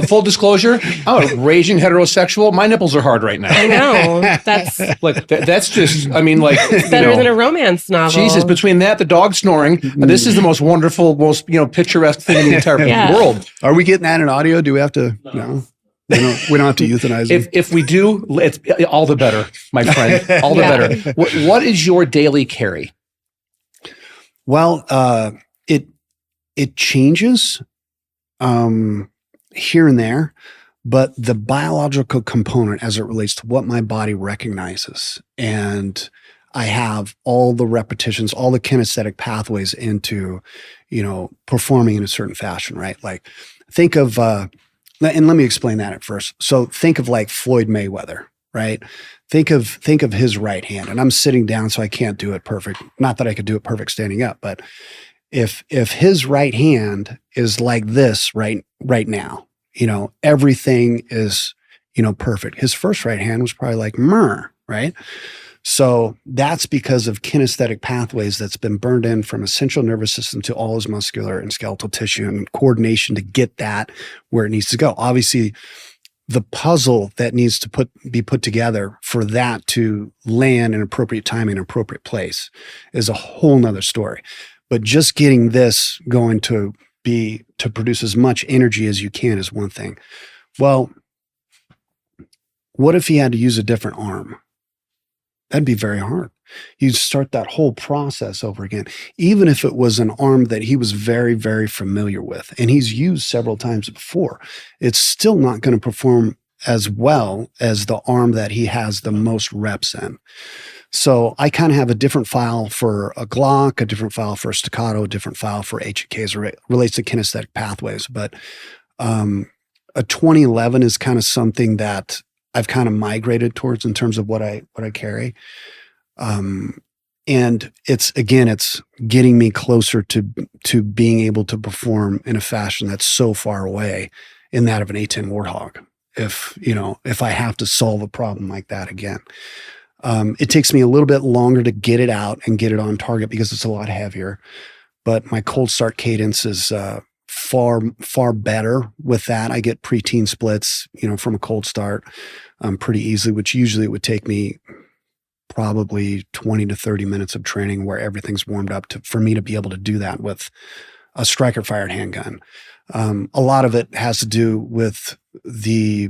Full disclosure, I'm a raging heterosexual. My nipples are hard right now. I know. That's like that's just. I mean, like better than a romance novel. Jesus, between that, the dog snoring, this is the most wonderful, most picturesque thing in the entire world. Are we getting that in audio? Do we have to? No. We don't have to euthanize them. If we do, it's all the better, my friend. All the better. What is your daily carry? Well, it changes here and there, but the biological component as it relates to what my body recognizes, and I have all the repetitions, all the kinesthetic pathways into, performing in a certain fashion, right? Like think of, and let me explain that at first. So think of like Floyd Mayweather, right? Think of his right hand, and I'm sitting down, so I can't do it perfect. Not that I could do it perfect standing up, but if his right hand is like this right now, everything is, perfect. His first right hand was probably like right? So that's because of kinesthetic pathways that's been burned in from his central nervous system to all his muscular and skeletal tissue and coordination to get that where it needs to go. Obviously, the puzzle that needs to be put together for that to land in appropriate time in an appropriate place is a whole nother story. But just getting this going to produce as much energy as you can is one thing. Well, what if he had to use a different arm? That'd be very hard. You'd start that whole process over again, even if it was an arm that he was very, very familiar with and he's used several times before. It's still not going to perform as well as the arm that he has the most reps in. So I kind of have a different file for a Glock, a different file for a staccato, a different file for HKs, relates to kinesthetic pathways. But a 2011 is kind of something that I've kind of migrated towards in terms of what I carry. And it's getting me closer to being able to perform in a fashion that's so far away in that of an A-10 Warthog. If I have to solve a problem like that again. It takes me a little bit longer to get it out and get it on target because it's a lot heavier, but my cold start cadence is far, far better with that. I get preteen splits, from a cold start pretty easily, which usually it would take me probably 20 to 30 minutes of training where everything's warmed up for me to be able to do that with a striker fired handgun. A lot of it has to do with the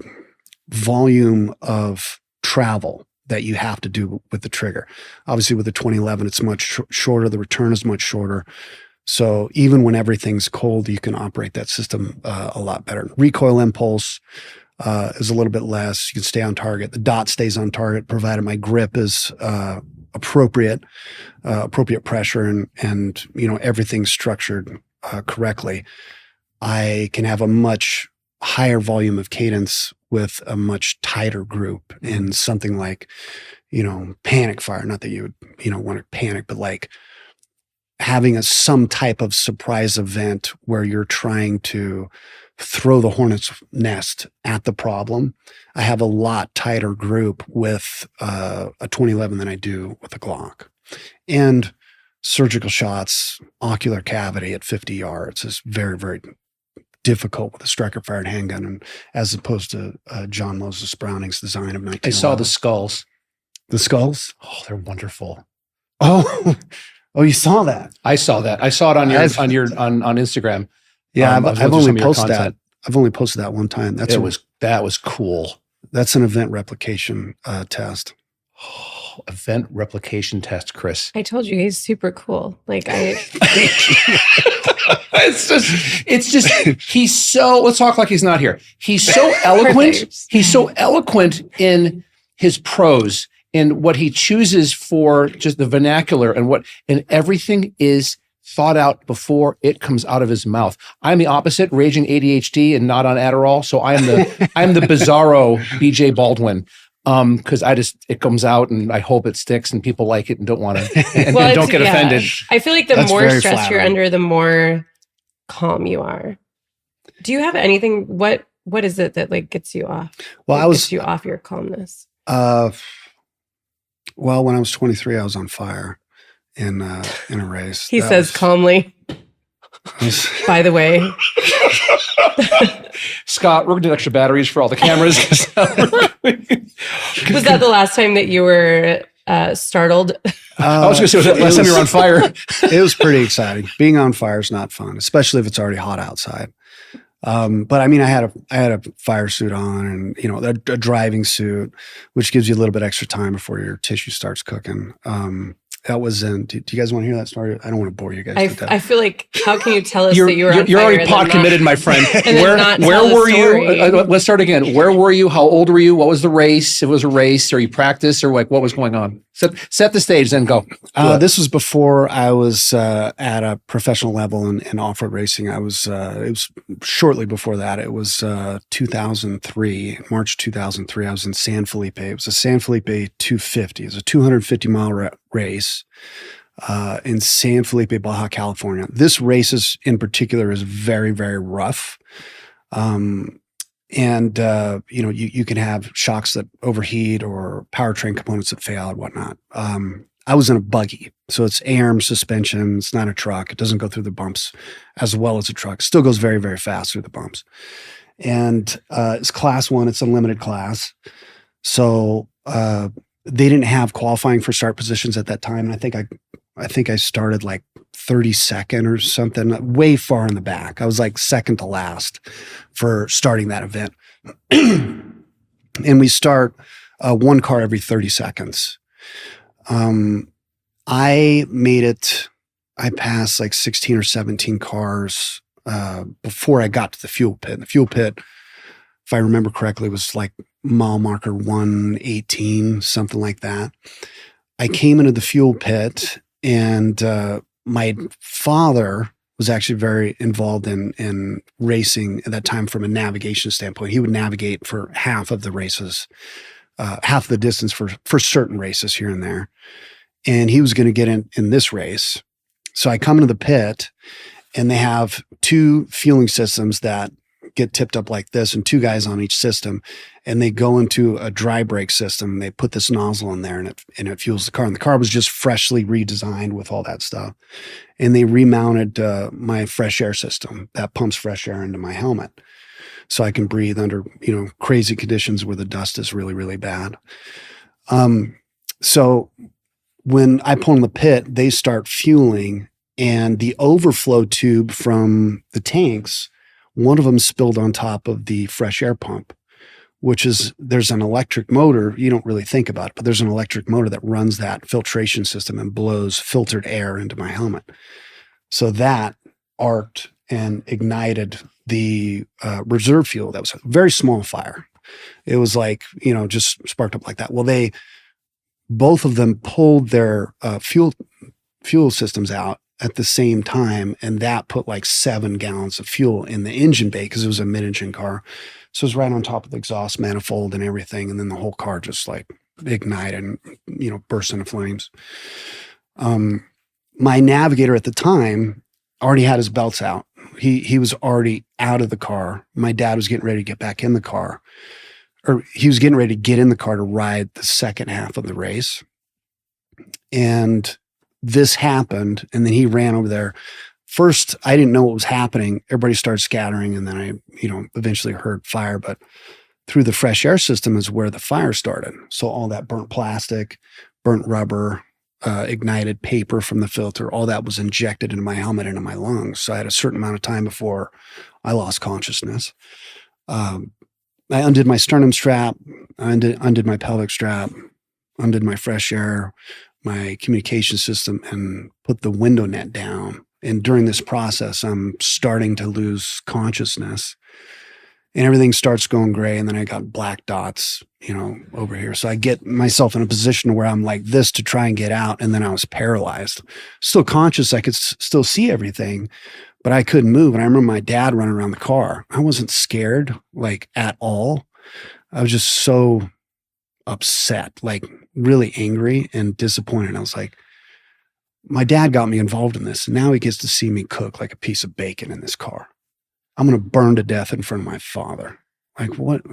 volume of travel that you have to do with the trigger. Obviously with the 2011, it's much shorter. The return is much shorter. So even when everything's cold, you can operate that system a lot better. Recoil impulse is a little bit less. You can stay on target. The dot stays on target, provided my grip is appropriate pressure and everything's structured correctly. I can have a much higher volume of cadence with a much tighter group in something like, panic fire. Not that you would, want to panic, but like having some type of surprise event where you're trying to throw the hornet's nest at the problem. I have a lot tighter group with a 2011 than I do with a Glock. And surgical shots, ocular cavity at 50 yards is very, very difficult with a striker-fired handgun, and as opposed to John Moses Browning's design of 1911. I saw the skulls. The skulls? Oh, they're wonderful. Oh, you saw that? I saw that. I saw it on on Instagram. Yeah, I've only posted that. I've only posted that one time. That was cool. That's an event replication test. Oh, event replication test, Chris. I told you he's super cool. it's just he's so, let's talk like he's not here. He's so eloquent. Perfect. He's so eloquent in his prose, in what he chooses for just the vernacular and everything is thought out before it comes out of his mouth. I'm the opposite, raging ADHD and not on Adderall. So I'm the bizarro BJ Baldwin. Because it comes out and I hope it sticks and people like it and don't want to and don't get offended. I feel like the That's more very stress you're flattering. under, the more calm you are. Do you have anything? What is it that gets you off? Well, gets you off your calmness. Well, when I was 23, I was on fire in a race. He says calmly. By the way, Scott, we're going to do extra batteries for all the cameras. was that the last time that you were startled? I was going to say, was that the last time you were on fire? It was pretty exciting. Being on fire is not fun, especially if it's already hot outside. But I mean, I had a fire suit on and, a driving suit, which gives you a little bit extra time before your tissue starts cooking. That was in, do you guys want to hear that story? I don't want to bore you guys to death. I feel like, how can you tell us that you were on You're fire already pot committed, my friend. Where were you? Let's start again. Where were you? How old were you? What was the race? If it was a race, or you practiced, or what was going on? Set the stage, then go. This was before I was at a professional level in off-road racing. It was shortly before that. It was 2003, March 2003. I was in San Felipe. It was a San Felipe 250. It was a 250-mile race in San Felipe, Baja California. This race in particular is very, very rough. And you can have shocks that overheat or powertrain components that fail and whatnot. I was in a buggy, so it's A-arm suspension. It's not a truck. It doesn't go through the bumps as well as a truck. Still goes very, very fast through the bumps. And it's class 1. It's a limited class. So they didn't have qualifying for start positions at that time. And I think I started like 32nd or something, way far in the back. I was like second to last for starting that event. And we start one car every 30 seconds. I made it, I passed like 16 or 17 cars before I got to the fuel pit. The fuel pit, if I remember correctly, was like mile marker 118, something like that. I came into the fuel pit and my father was actually very involved in racing at that time from a navigation standpoint. He would navigate for half of the races, half the distance for certain races here and there. And he was going to get in this race. So I come into the pit and they have 2 fueling systems that get tipped up like this and 2 guys on each system. And they go into a dry brake system. They put this nozzle in there and it fuels the car. And the car was just freshly redesigned with all that stuff. And they remounted my fresh air system that pumps fresh air into my helmet so I can breathe under, crazy conditions where the dust is really, really bad. So when I pull in the pit, they start fueling and the overflow tube from the tanks, one of them spilled on top of the fresh air pump, there's an electric motor. You don't really think about it, but there's an electric motor that runs that filtration system and blows filtered air into my helmet. So that arced and ignited the reserve fuel. That was a very small fire. It was like, just sparked up like that. Well, both of them pulled their fuel systems out at the same time, and that put like 7 gallons of fuel in the engine bay because it was a mid-engine car. So it was right on top of the exhaust manifold and everything, and then the whole car just like ignited and burst into flames. My navigator at the time already had his belts out. He was already out of the car. My dad was getting ready to get back in the car, or he was getting ready to get in the car to ride the second half of the race. And this happened, and then he ran over there. First, I didn't know what was happening. Everybody started scattering, and then I, eventually heard fire. But through the fresh air system is where the fire started. So all that burnt plastic, burnt rubber, ignited paper from the filter, all that was injected into my helmet, into my lungs. So I had a certain amount of time before I lost consciousness. I undid my sternum strap, I undid my pelvic strap, undid my fresh air, my communication system, and put the window net down. And during this process, I'm starting to lose consciousness, and everything starts going gray. And then I got black dots, over here. So I get myself in a position where I'm like this to try and get out. And then I was paralyzed, still conscious. I could still see everything, but I couldn't move. And I remember my dad running around the car. I wasn't scared, like, at all. I was just so upset, like really angry and disappointed. I was like, my dad got me involved in this, and now he gets to see me cook like a piece of bacon in this car. I'm going to burn to death in front of my father. Like, what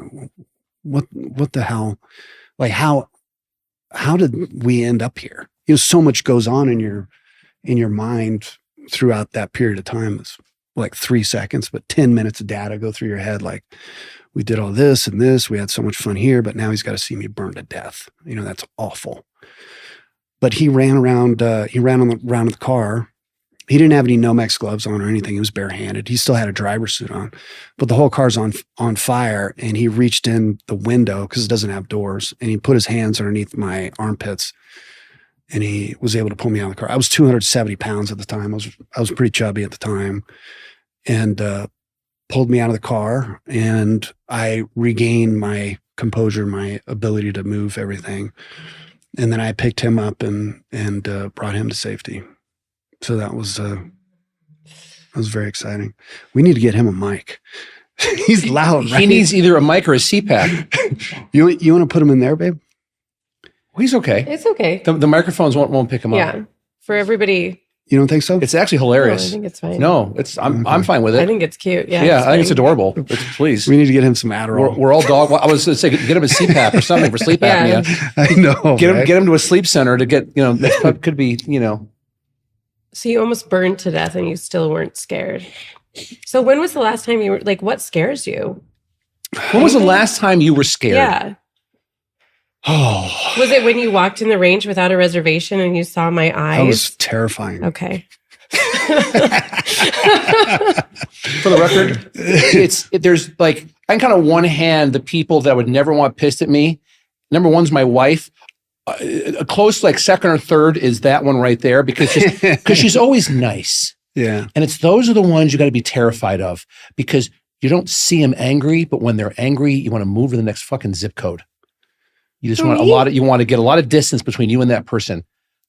the hell? Like, how did we end up here? So much goes on in your mind throughout that period of time. It's like 3 seconds, but 10 minutes of data go through your head. Like, we did all this and this, we had so much fun here, but now he's got to see me burn to death. That's awful. But he ran around around the car. He didn't have any Nomex gloves on or anything. He was barehanded. He still had a driver's suit on, but the whole car's on fire. And he reached in the window because it doesn't have doors, and he put his hands underneath my armpits, and he was able to pull me out of the car. I was 270 pounds at the time. I was pretty chubby at the time, and pulled me out of the car, and I regained my composure, my ability to move everything. And then I picked him up and brought him to safety. So that was very exciting. We need to get him a mic. He's loud, right? He needs either a mic or a CPAP. You want to put him in there, babe? Well, he's okay. It's okay. The microphones won't pick him up. Yeah. For everybody. You don't think so? It's actually hilarious. No, I think it's fine. No, I'm fine with it. I think it's cute. Yeah. Yeah, I think it's adorable. Please. We need to get him some Adderall. We're all dog. I was going to say, get him a CPAP or something for sleep apnea. I know. Get him to a sleep center to get, that could be, So you almost burned to death and you still weren't scared. So when was the last time you were like, what scares you? When was the last time you were scared? Yeah. Oh. Was it when you walked in the range without a reservation and you saw my eyes? That was terrifying. Okay. For the record, there's like, I can kind of one hand the people that would never want pissed at me. Number one's my wife. A close like second or third is that one right there because she's always nice. Yeah. And those are the ones you got to be terrified of because you don't see them angry, but when they're angry, you want to move to the next fucking zip code. You just you want to get a lot of distance between you and that person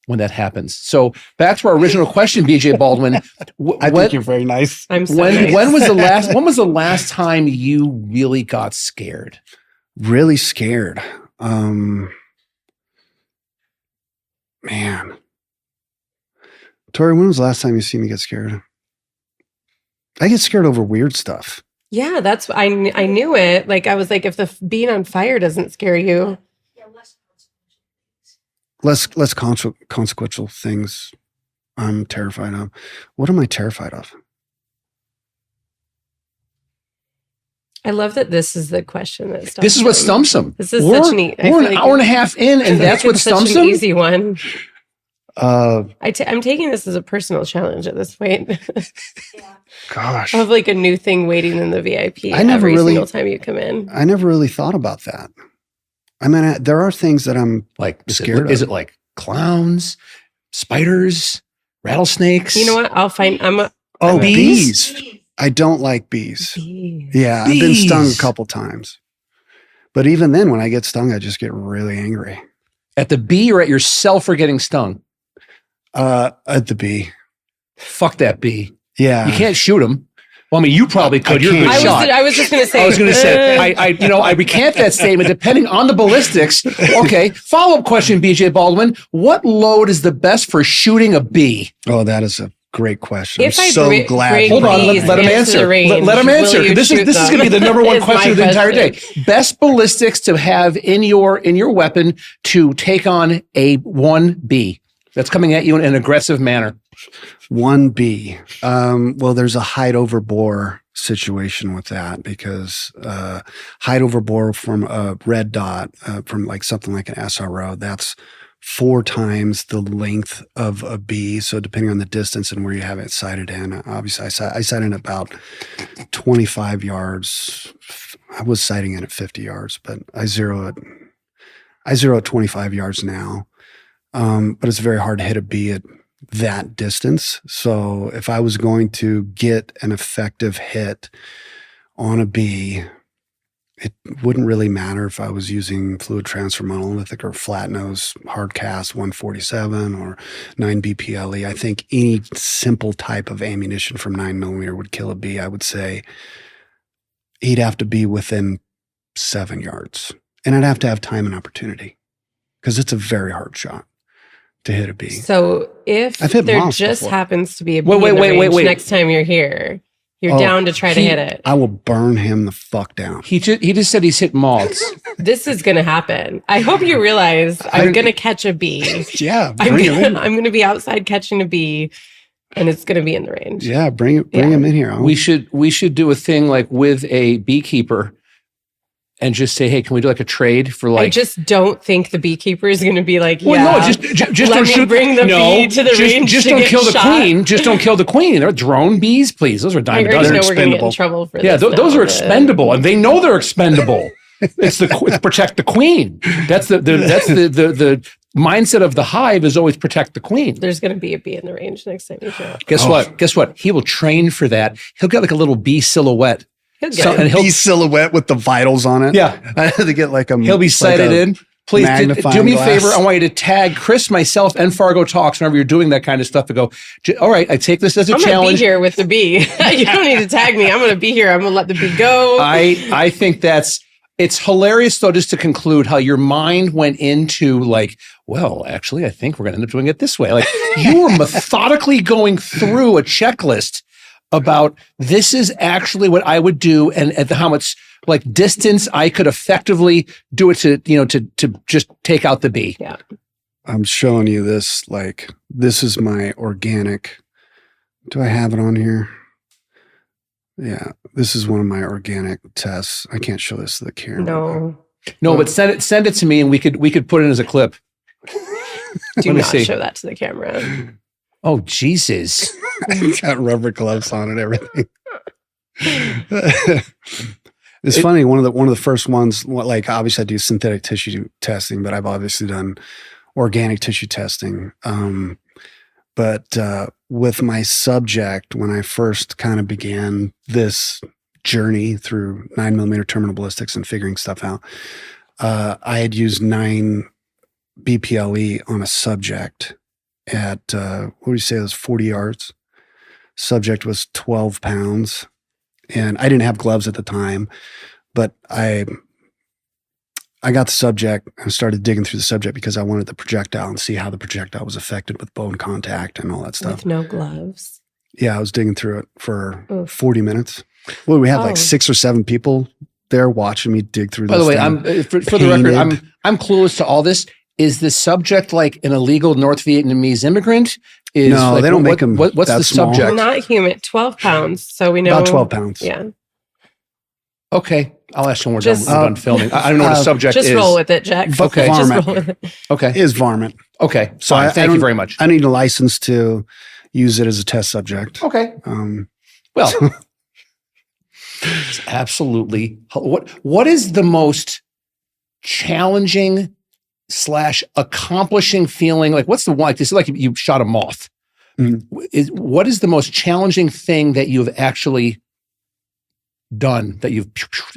when that happens. So back to our original question, BJ Baldwin. I think you're very nice. I'm so nice. When was the last time you really got scared? Really scared. Man. Tori, when was the last time you seen me get scared? I get scared over weird stuff. Yeah, I knew it. Like I was like, if the being on fire doesn't scare you. Less consequential things I'm terrified of. What am I terrified of? I love that this is the question that stumps This is what stumps them. This is such neat. We're an hour and a half in, and that's what stumps them? Such an easy one. I'm taking this as a personal challenge at this point. Gosh. I have like a new thing waiting in the VIP single time you come in. I never really thought about that. I mean, there are things that I'm like scared of. Is it like clowns, spiders, Rattlesnakes. You know what? I'll find. Bees. I don't like bees. Yeah, I've been stung a couple times. But even then, when I get stung, I just get really angry. At the bee or at yourself for getting stung? At the bee. Fuck that bee. Yeah. You can't shoot him. Well, I mean, you probably could. You're a good shot. I was just going to say. I was going to say, I recant that statement depending on the ballistics. Okay. Follow-up question, BJ Baldwin. What load is the best for shooting a bee? Oh, that is a great question. If I'm so glad. Hold on. Let him answer. Let him answer. This is going to be the number one question of the entire day. Best ballistics to have in your weapon to take on a 1B that's coming at you in an aggressive manner. 1B. Well, there's a height over bore situation with that because height over bore from a red dot, from like something like an SRO, that's 4 times the length of a B. So depending on the distance and where you have it sighted in, obviously I sight in about 25 yards. I was sighting in at 50 yards, but I zero at 25 yards now. But it's very hard to hit a B at that distance. So if I was going to get an effective hit on a B, it wouldn't really matter if I was using fluid transfer monolithic or flat nose hard cast 147 or 9 BPLE. I think any simple type of ammunition from 9mm would kill a B. I would say he'd have to be within 7 yards, and I'd have to have time and opportunity because it's a very hard shot to hit a B. So if there just happens to be a bee wait. next time you're here, you're down to try to hit it. I will burn him the fuck down. He just said he's hit moths. This is going to happen. I hope you realize I'm going to catch a bee. Yeah, I'm going to be outside catching a bee, and it's going to be in the range. Yeah, bring him in here. We should do a thing like with a beekeeper and just say, hey, can we do like a trade for like? I just don't think the beekeeper is going to be like, well, no, just don't shoot. Bring the bee to the range. Just don't kill the queen. Just don't kill the queen. They're drone bees, please. Those are dime a dozen. We're going to get in trouble for this. Those are expendable, and they know they're expendable. It's protect the queen. That's the mindset of the hive is always protect the queen. There's going to be a bee in the range next time you show up. Guess what? He will train for that. He'll get like a little bee silhouette. He'll be silhouette with the vitals on it. Yeah. I had to get like a. He'll be sighted in. Please do me a favor. I want you to tag Chris, myself, and Fargo Talks whenever you're doing that kind of stuff to go, all right, I take this as a challenge. I'm going to be here with the bee. You don't need to tag me. I'm going to be here. I'm going to let the bee go. I think it's hilarious, though, just to conclude how your mind went into like, well, actually, I think we're going to end up doing it this way. Like you were methodically going through a checklist about this is actually what I would do and at how much like distance I could effectively do it to just take out the bee. Yeah. I'm showing you this, like, this is my organic. Do I have it on here? Yeah. This is one of my organic tests. I can't show this to the camera. No, but send it to me and we could put it as a clip. Do not show that to the camera. Oh, Jesus. I got rubber gloves on and everything. It's funny. One of the first ones, like obviously I do synthetic tissue testing, but I've obviously done organic tissue testing. But with my subject, when I first kind of began this journey through 9mm terminal ballistics and figuring stuff out, I had used 9 BPLE on a subject at, what do you say, it was 40 yards. Subject was 12 pounds. And I didn't have gloves at the time, but I got the subject and started digging through the subject because I wanted the projectile and see how the projectile was affected with bone contact and all that stuff. With no gloves? Yeah, I was digging through it for 40 minutes. Well, we had like 6 or 7 people there watching me dig through this. By the way, I'm for the record, I'm clueless to all this. Is the subject like an illegal North Vietnamese immigrant? No, like, they don't make them. What's the subject? Not human. 12 pounds. So we know about 12 pounds. Yeah. Okay, I'll ask you when we're done filming. I don't know what a subject is. Just roll with it, Jack. Okay, just roll with it. Okay, it is varmint. Okay, so thank you very much. I need a license to use it as a test subject. Okay. Well, it's absolutely. What is the most challenging / accomplishing feeling? Like, what's the one? Like, this is like you shot a moth. What is the most challenging thing that you've actually done, that you've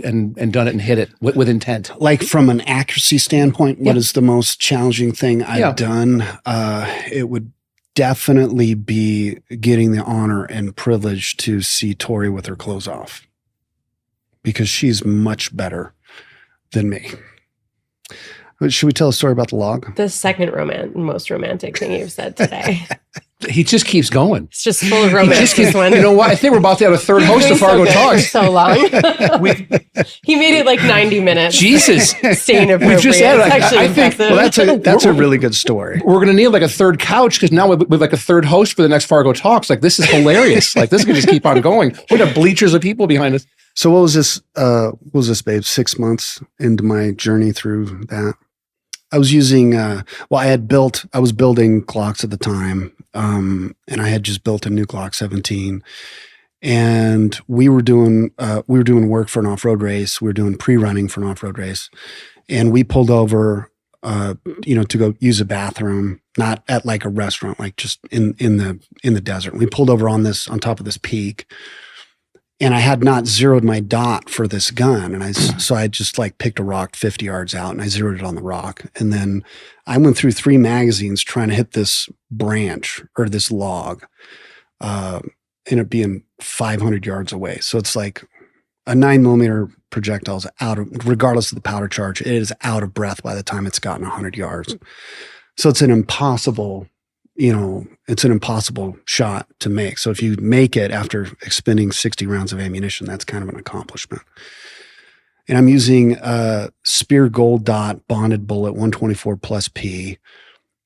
and done it and hit it with intent? Like from an accuracy standpoint, what is the most challenging thing I've done? It would definitely be getting the honor and privilege to see Tori with her clothes off, because she's much better than me. Should we tell a story about the log? The second most romantic thing you've said today. He just keeps going. It's just full of romance. This one. You know what? I think we're about to have a third host of Fargo Talks. So long. He made it like 90 minutes. Jesus. Staying appropriate. We've just had, actually I think, that's a really good story. We're going to need like a third couch, because now we've like a third host for the next Fargo Talks. Like, this is hilarious. Like, this can just keep on going. We're going to have bleachers of people behind us. So what was this, babe? 6 months into my journey through that. I was using, I was building Glocks at the time. And I had just built a new Glock 17, and we were doing work for an off-road race. We were doing pre-running for an off-road race, and we pulled over, to go use a bathroom, not at like a restaurant, like just in the desert. We pulled over on top of this peak, and I had not zeroed my dot for this gun. And so I just like picked a rock 50 yards out, and I zeroed it on the rock. And then I went through 3 magazines trying to hit this branch or this log, and it being 500 yards away. So it's like a 9mm projectile is regardless of the powder charge, it is out of breath by the time it's gotten 100 yards. So it's an impossible shot to make. So if you make it after expending 60 rounds of ammunition, that's kind of an accomplishment. And I'm using a Spear Gold Dot bonded bullet 124 plus P.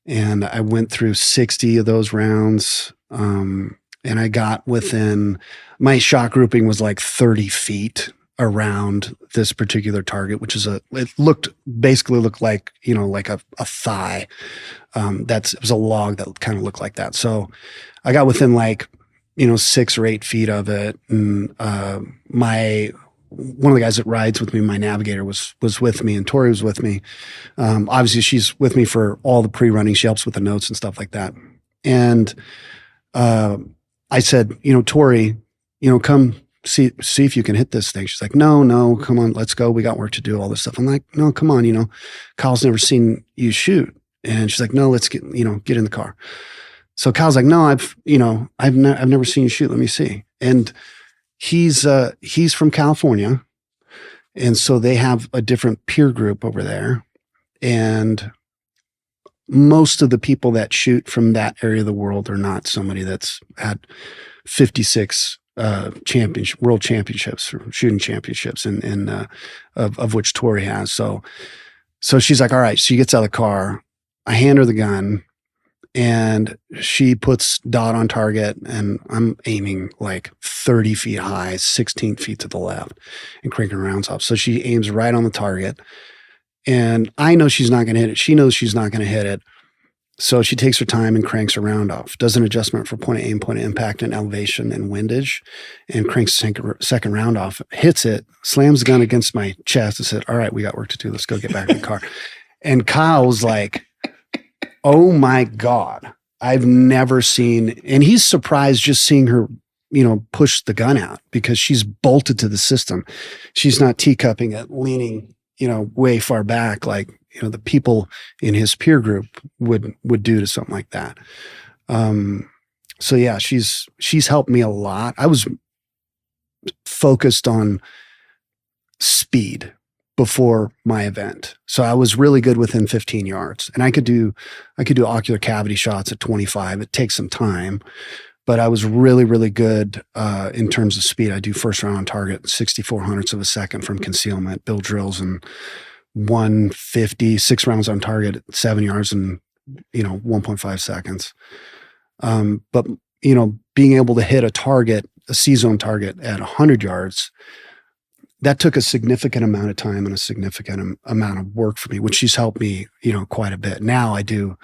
And I went through 60 of those rounds. And I got within, my shot grouping was like 30 feet around this particular target, which is it basically looked like, like a thigh. It was a log that kind of looked like that. So I got within 6 or 8 feet of it. And, one of the guys that rides with me, my navigator was with me, and Tori was with me. Obviously she's with me for all the pre-running. She helps with the notes and stuff like that. And, I said, Tori, come see if you can hit this thing. She's like, no, come on, let's go. We got work to do, all this stuff. I'm like, no, come on. Kyle's never seen you shoot. And she's like, no, let's get in the car. So Kyle's like, no, I've never seen you shoot. Let me see. And he's from California. And so they have a different peer group over there. And most of the people that shoot from that area of the world are not somebody that's had 56 world championships or shooting championships, and of which Tori has. So she's like, all right. She gets out of the car. I hand her the gun, and she puts dot on target, and I'm aiming like 30 feet high, 16 feet to the left, and cranking rounds up. So she aims right on the target, and I know she's not going to hit it. She knows she's not going to hit it. So she takes her time and cranks her round off, does an adjustment for point of aim, point of impact, and elevation and windage, and cranks the second round off, hits it, slams the gun against my chest, and said, all right, we got work to do. Let's go get back in the car. And Kyle was like, oh my God, I've never seen, and he's surprised just seeing her, push the gun out, because she's bolted to the system. She's not teacupping it, leaning, way far back, like, the people in his peer group would do to something like that. So yeah, she's helped me a lot. I was focused on speed before my event. So I was really good within 15 yards, and I could do ocular cavity shots at 25. It takes some time, but I was really, really good in terms of speed. I do first round on target, 64 hundredths of a second from concealment, build drills, and 150, 6 rounds on target at 7 yards and 1.5 seconds. But being able to hit a target, a C-zone target at 100 yards, that took a significant amount of time and a significant amount of work for me, which she's helped me, quite a bit. Now I do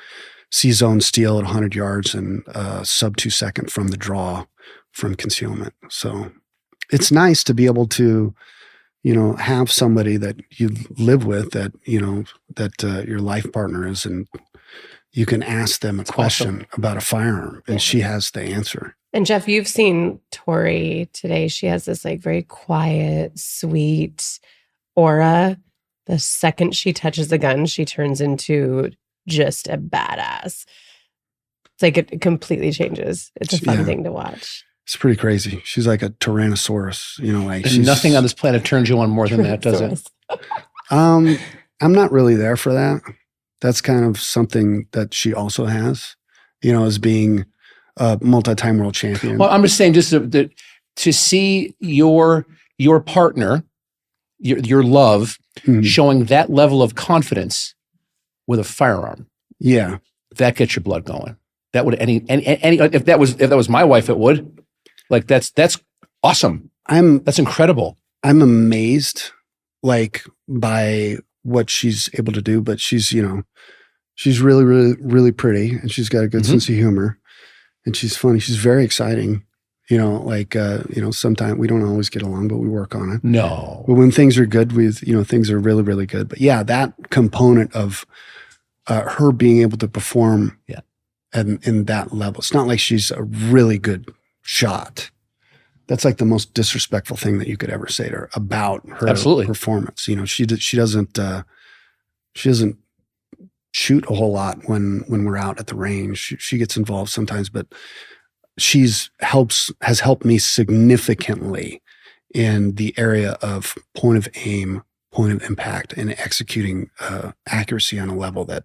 C-zone steel at 100 yards and sub 2 second from the draw from concealment. So it's nice to be able to have somebody that you live with, that, that your life partner is, and You can ask them a question about a firearm, and she has the answer. And Jeff, you've seen Tori today. She has this like very quiet, sweet aura. The second she touches the gun, she turns into just a badass. It's like it completely changes. It's a fun thing to watch. It's pretty crazy. She's like a Tyrannosaurus, like and nothing on this planet turns you on more than that, does it? I'm not really there for that. That's kind of something that she also has, as being a multi-time world champion. Well, I'm just saying, just to see your partner, your love, showing that level of confidence with a firearm. Yeah, that gets your blood going. That would any if that was my wife, it would. Like that's awesome. That's incredible. I'm amazed, like, by what she's able to do, but she's really, really, really pretty, and she's got a good sense of humor, and she's funny. She's very exciting. Sometimes we don't always get along, but we work on it. No. But when things are good, things are really, really good. But yeah, that component of her being able to perform in that level. It's not like she's a really good shot. That's like the most disrespectful thing that you could ever say to her about her performance. She doesn't shoot a whole lot when we're out at the range. She gets involved sometimes, but has helped me significantly in the area of point of aim, point of impact, and executing accuracy on a level that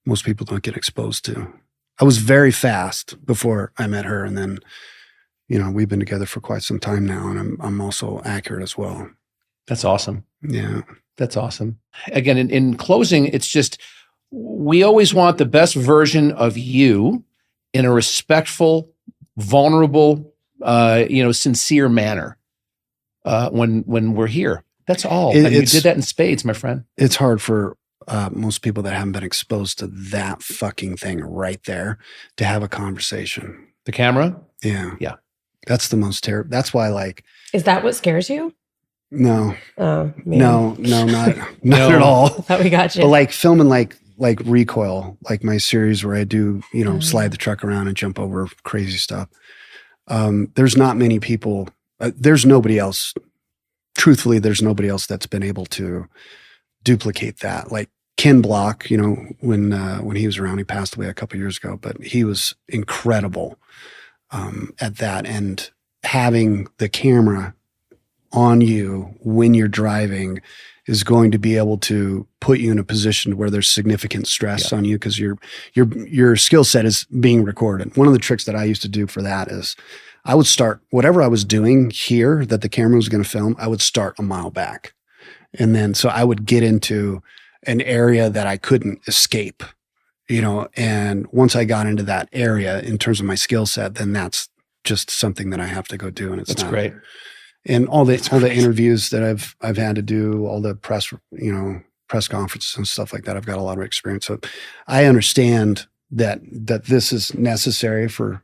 most people don't get exposed to. I was very fast before I met her, and then we've been together for quite some time now, and I'm also accurate as well. That's awesome. Yeah, that's awesome. Again, in closing, it's just we always want the best version of you in a respectful, vulnerable, sincere manner when we're here. That's all. And you did that in spades, my friend. It's hard for most people that haven't been exposed to that fucking thing right there to have a conversation. The camera? Yeah. Yeah. That's the most terrible. That's why, is that what scares you? No. Oh, man. No, not at all. I thought we got you. But like filming like Recoil, like my series where I do, slide the truck around and jump over crazy stuff. There's not many people, there's nobody else. Truthfully, there's nobody else that's been able to duplicate that. Like Ken Block, when he was around, he passed away a couple of years ago, but he was incredible at that. And having the camera on you when you're driving is going to be able to put you in a position where there's significant stress on you because your skill set is being recorded. One of the tricks that I used to do for that is I would start whatever I was doing here that the camera was going to film, I would start a mile back. And then so I would get into an area that I couldn't escape, and once I got into that area in terms of my skill set, then that's just something that I have to go do. And that's great. And all the interviews that I've had to do, all the press conferences and stuff like that, I've got a lot of experience. So I understand that this is necessary for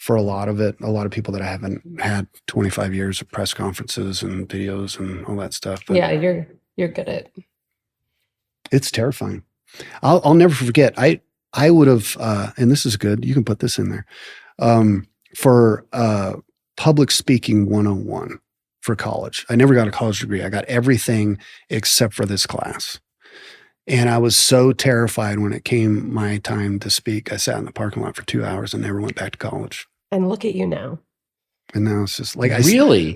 a lot of it. A lot of people that I haven't had 25 years of press conferences and videos and all that stuff. But yeah, you're good at it. It's terrifying. I'll never forget. I would have, and this is good. You can put this in there for public speaking 101 for college. I never got a college degree. I got everything except for this class. And I was so terrified when it came my time to speak. I sat in the parking lot for 2 hours and never went back to college. And look at you now. And now it's just like,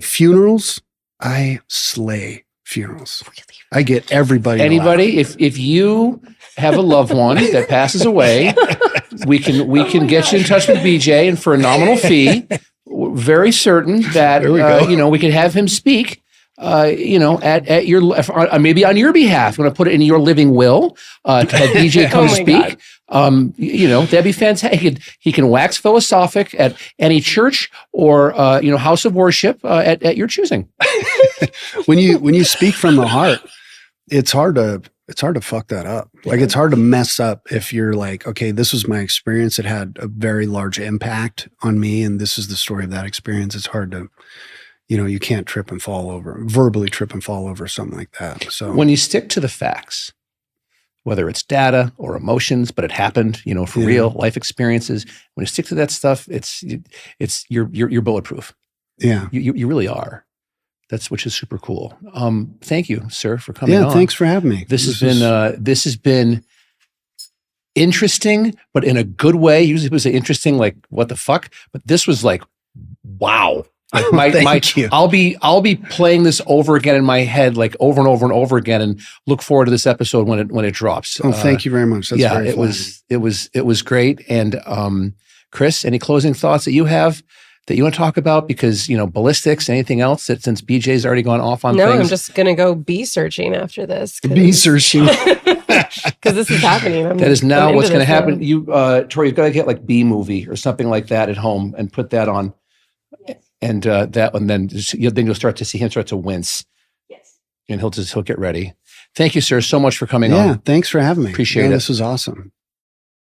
funerals, I slay funerals. Really? I get everybody. Anybody, if you have a loved one that passes away, we can get you in touch with BJ, and for a nominal fee, we're very certain that we can have him speak. At your maybe on your behalf. I'm going to put it in your living will to have DJ come speak. That'd be fantastic. He can wax philosophic at any church or house of worship at your choosing. When you speak from the heart, it's hard to fuck that up. Like it's hard to mess up if you're like, okay, this was my experience. It had a very large impact on me, and this is the story of that experience. It's hard to. You can't verbally trip and fall over something like that. So when you stick to the facts, whether it's data or emotions, but it happened, for real life experiences. When you stick to that stuff, you're bulletproof. Yeah. You really are. Which is super cool. Thank you, sir, for coming on. Yeah, thanks for having me. This has been interesting, but in a good way. Usually people say interesting, like what the fuck? But this was like, wow. Like Thank you. I'll be playing this over again in my head, like over and over and over again, and look forward to this episode when it drops. Oh, thank you very much. That's very it was great. And Chris, any closing thoughts that you have that you want to talk about? Because ballistics, anything else that since BJ's already gone off on No, things? I'm just gonna go bee searching after this. Bee searching. Because this is happening. That is now what's going to happen. Now. You, Tori, you've got to get like B movie or something like that at home and put that on. Yes. And that one, then you'll start to see him start to wince. Yes. And he'll get ready. Thank you, sir, so much for coming on. Yeah, thanks for having me. Appreciate it. This was awesome.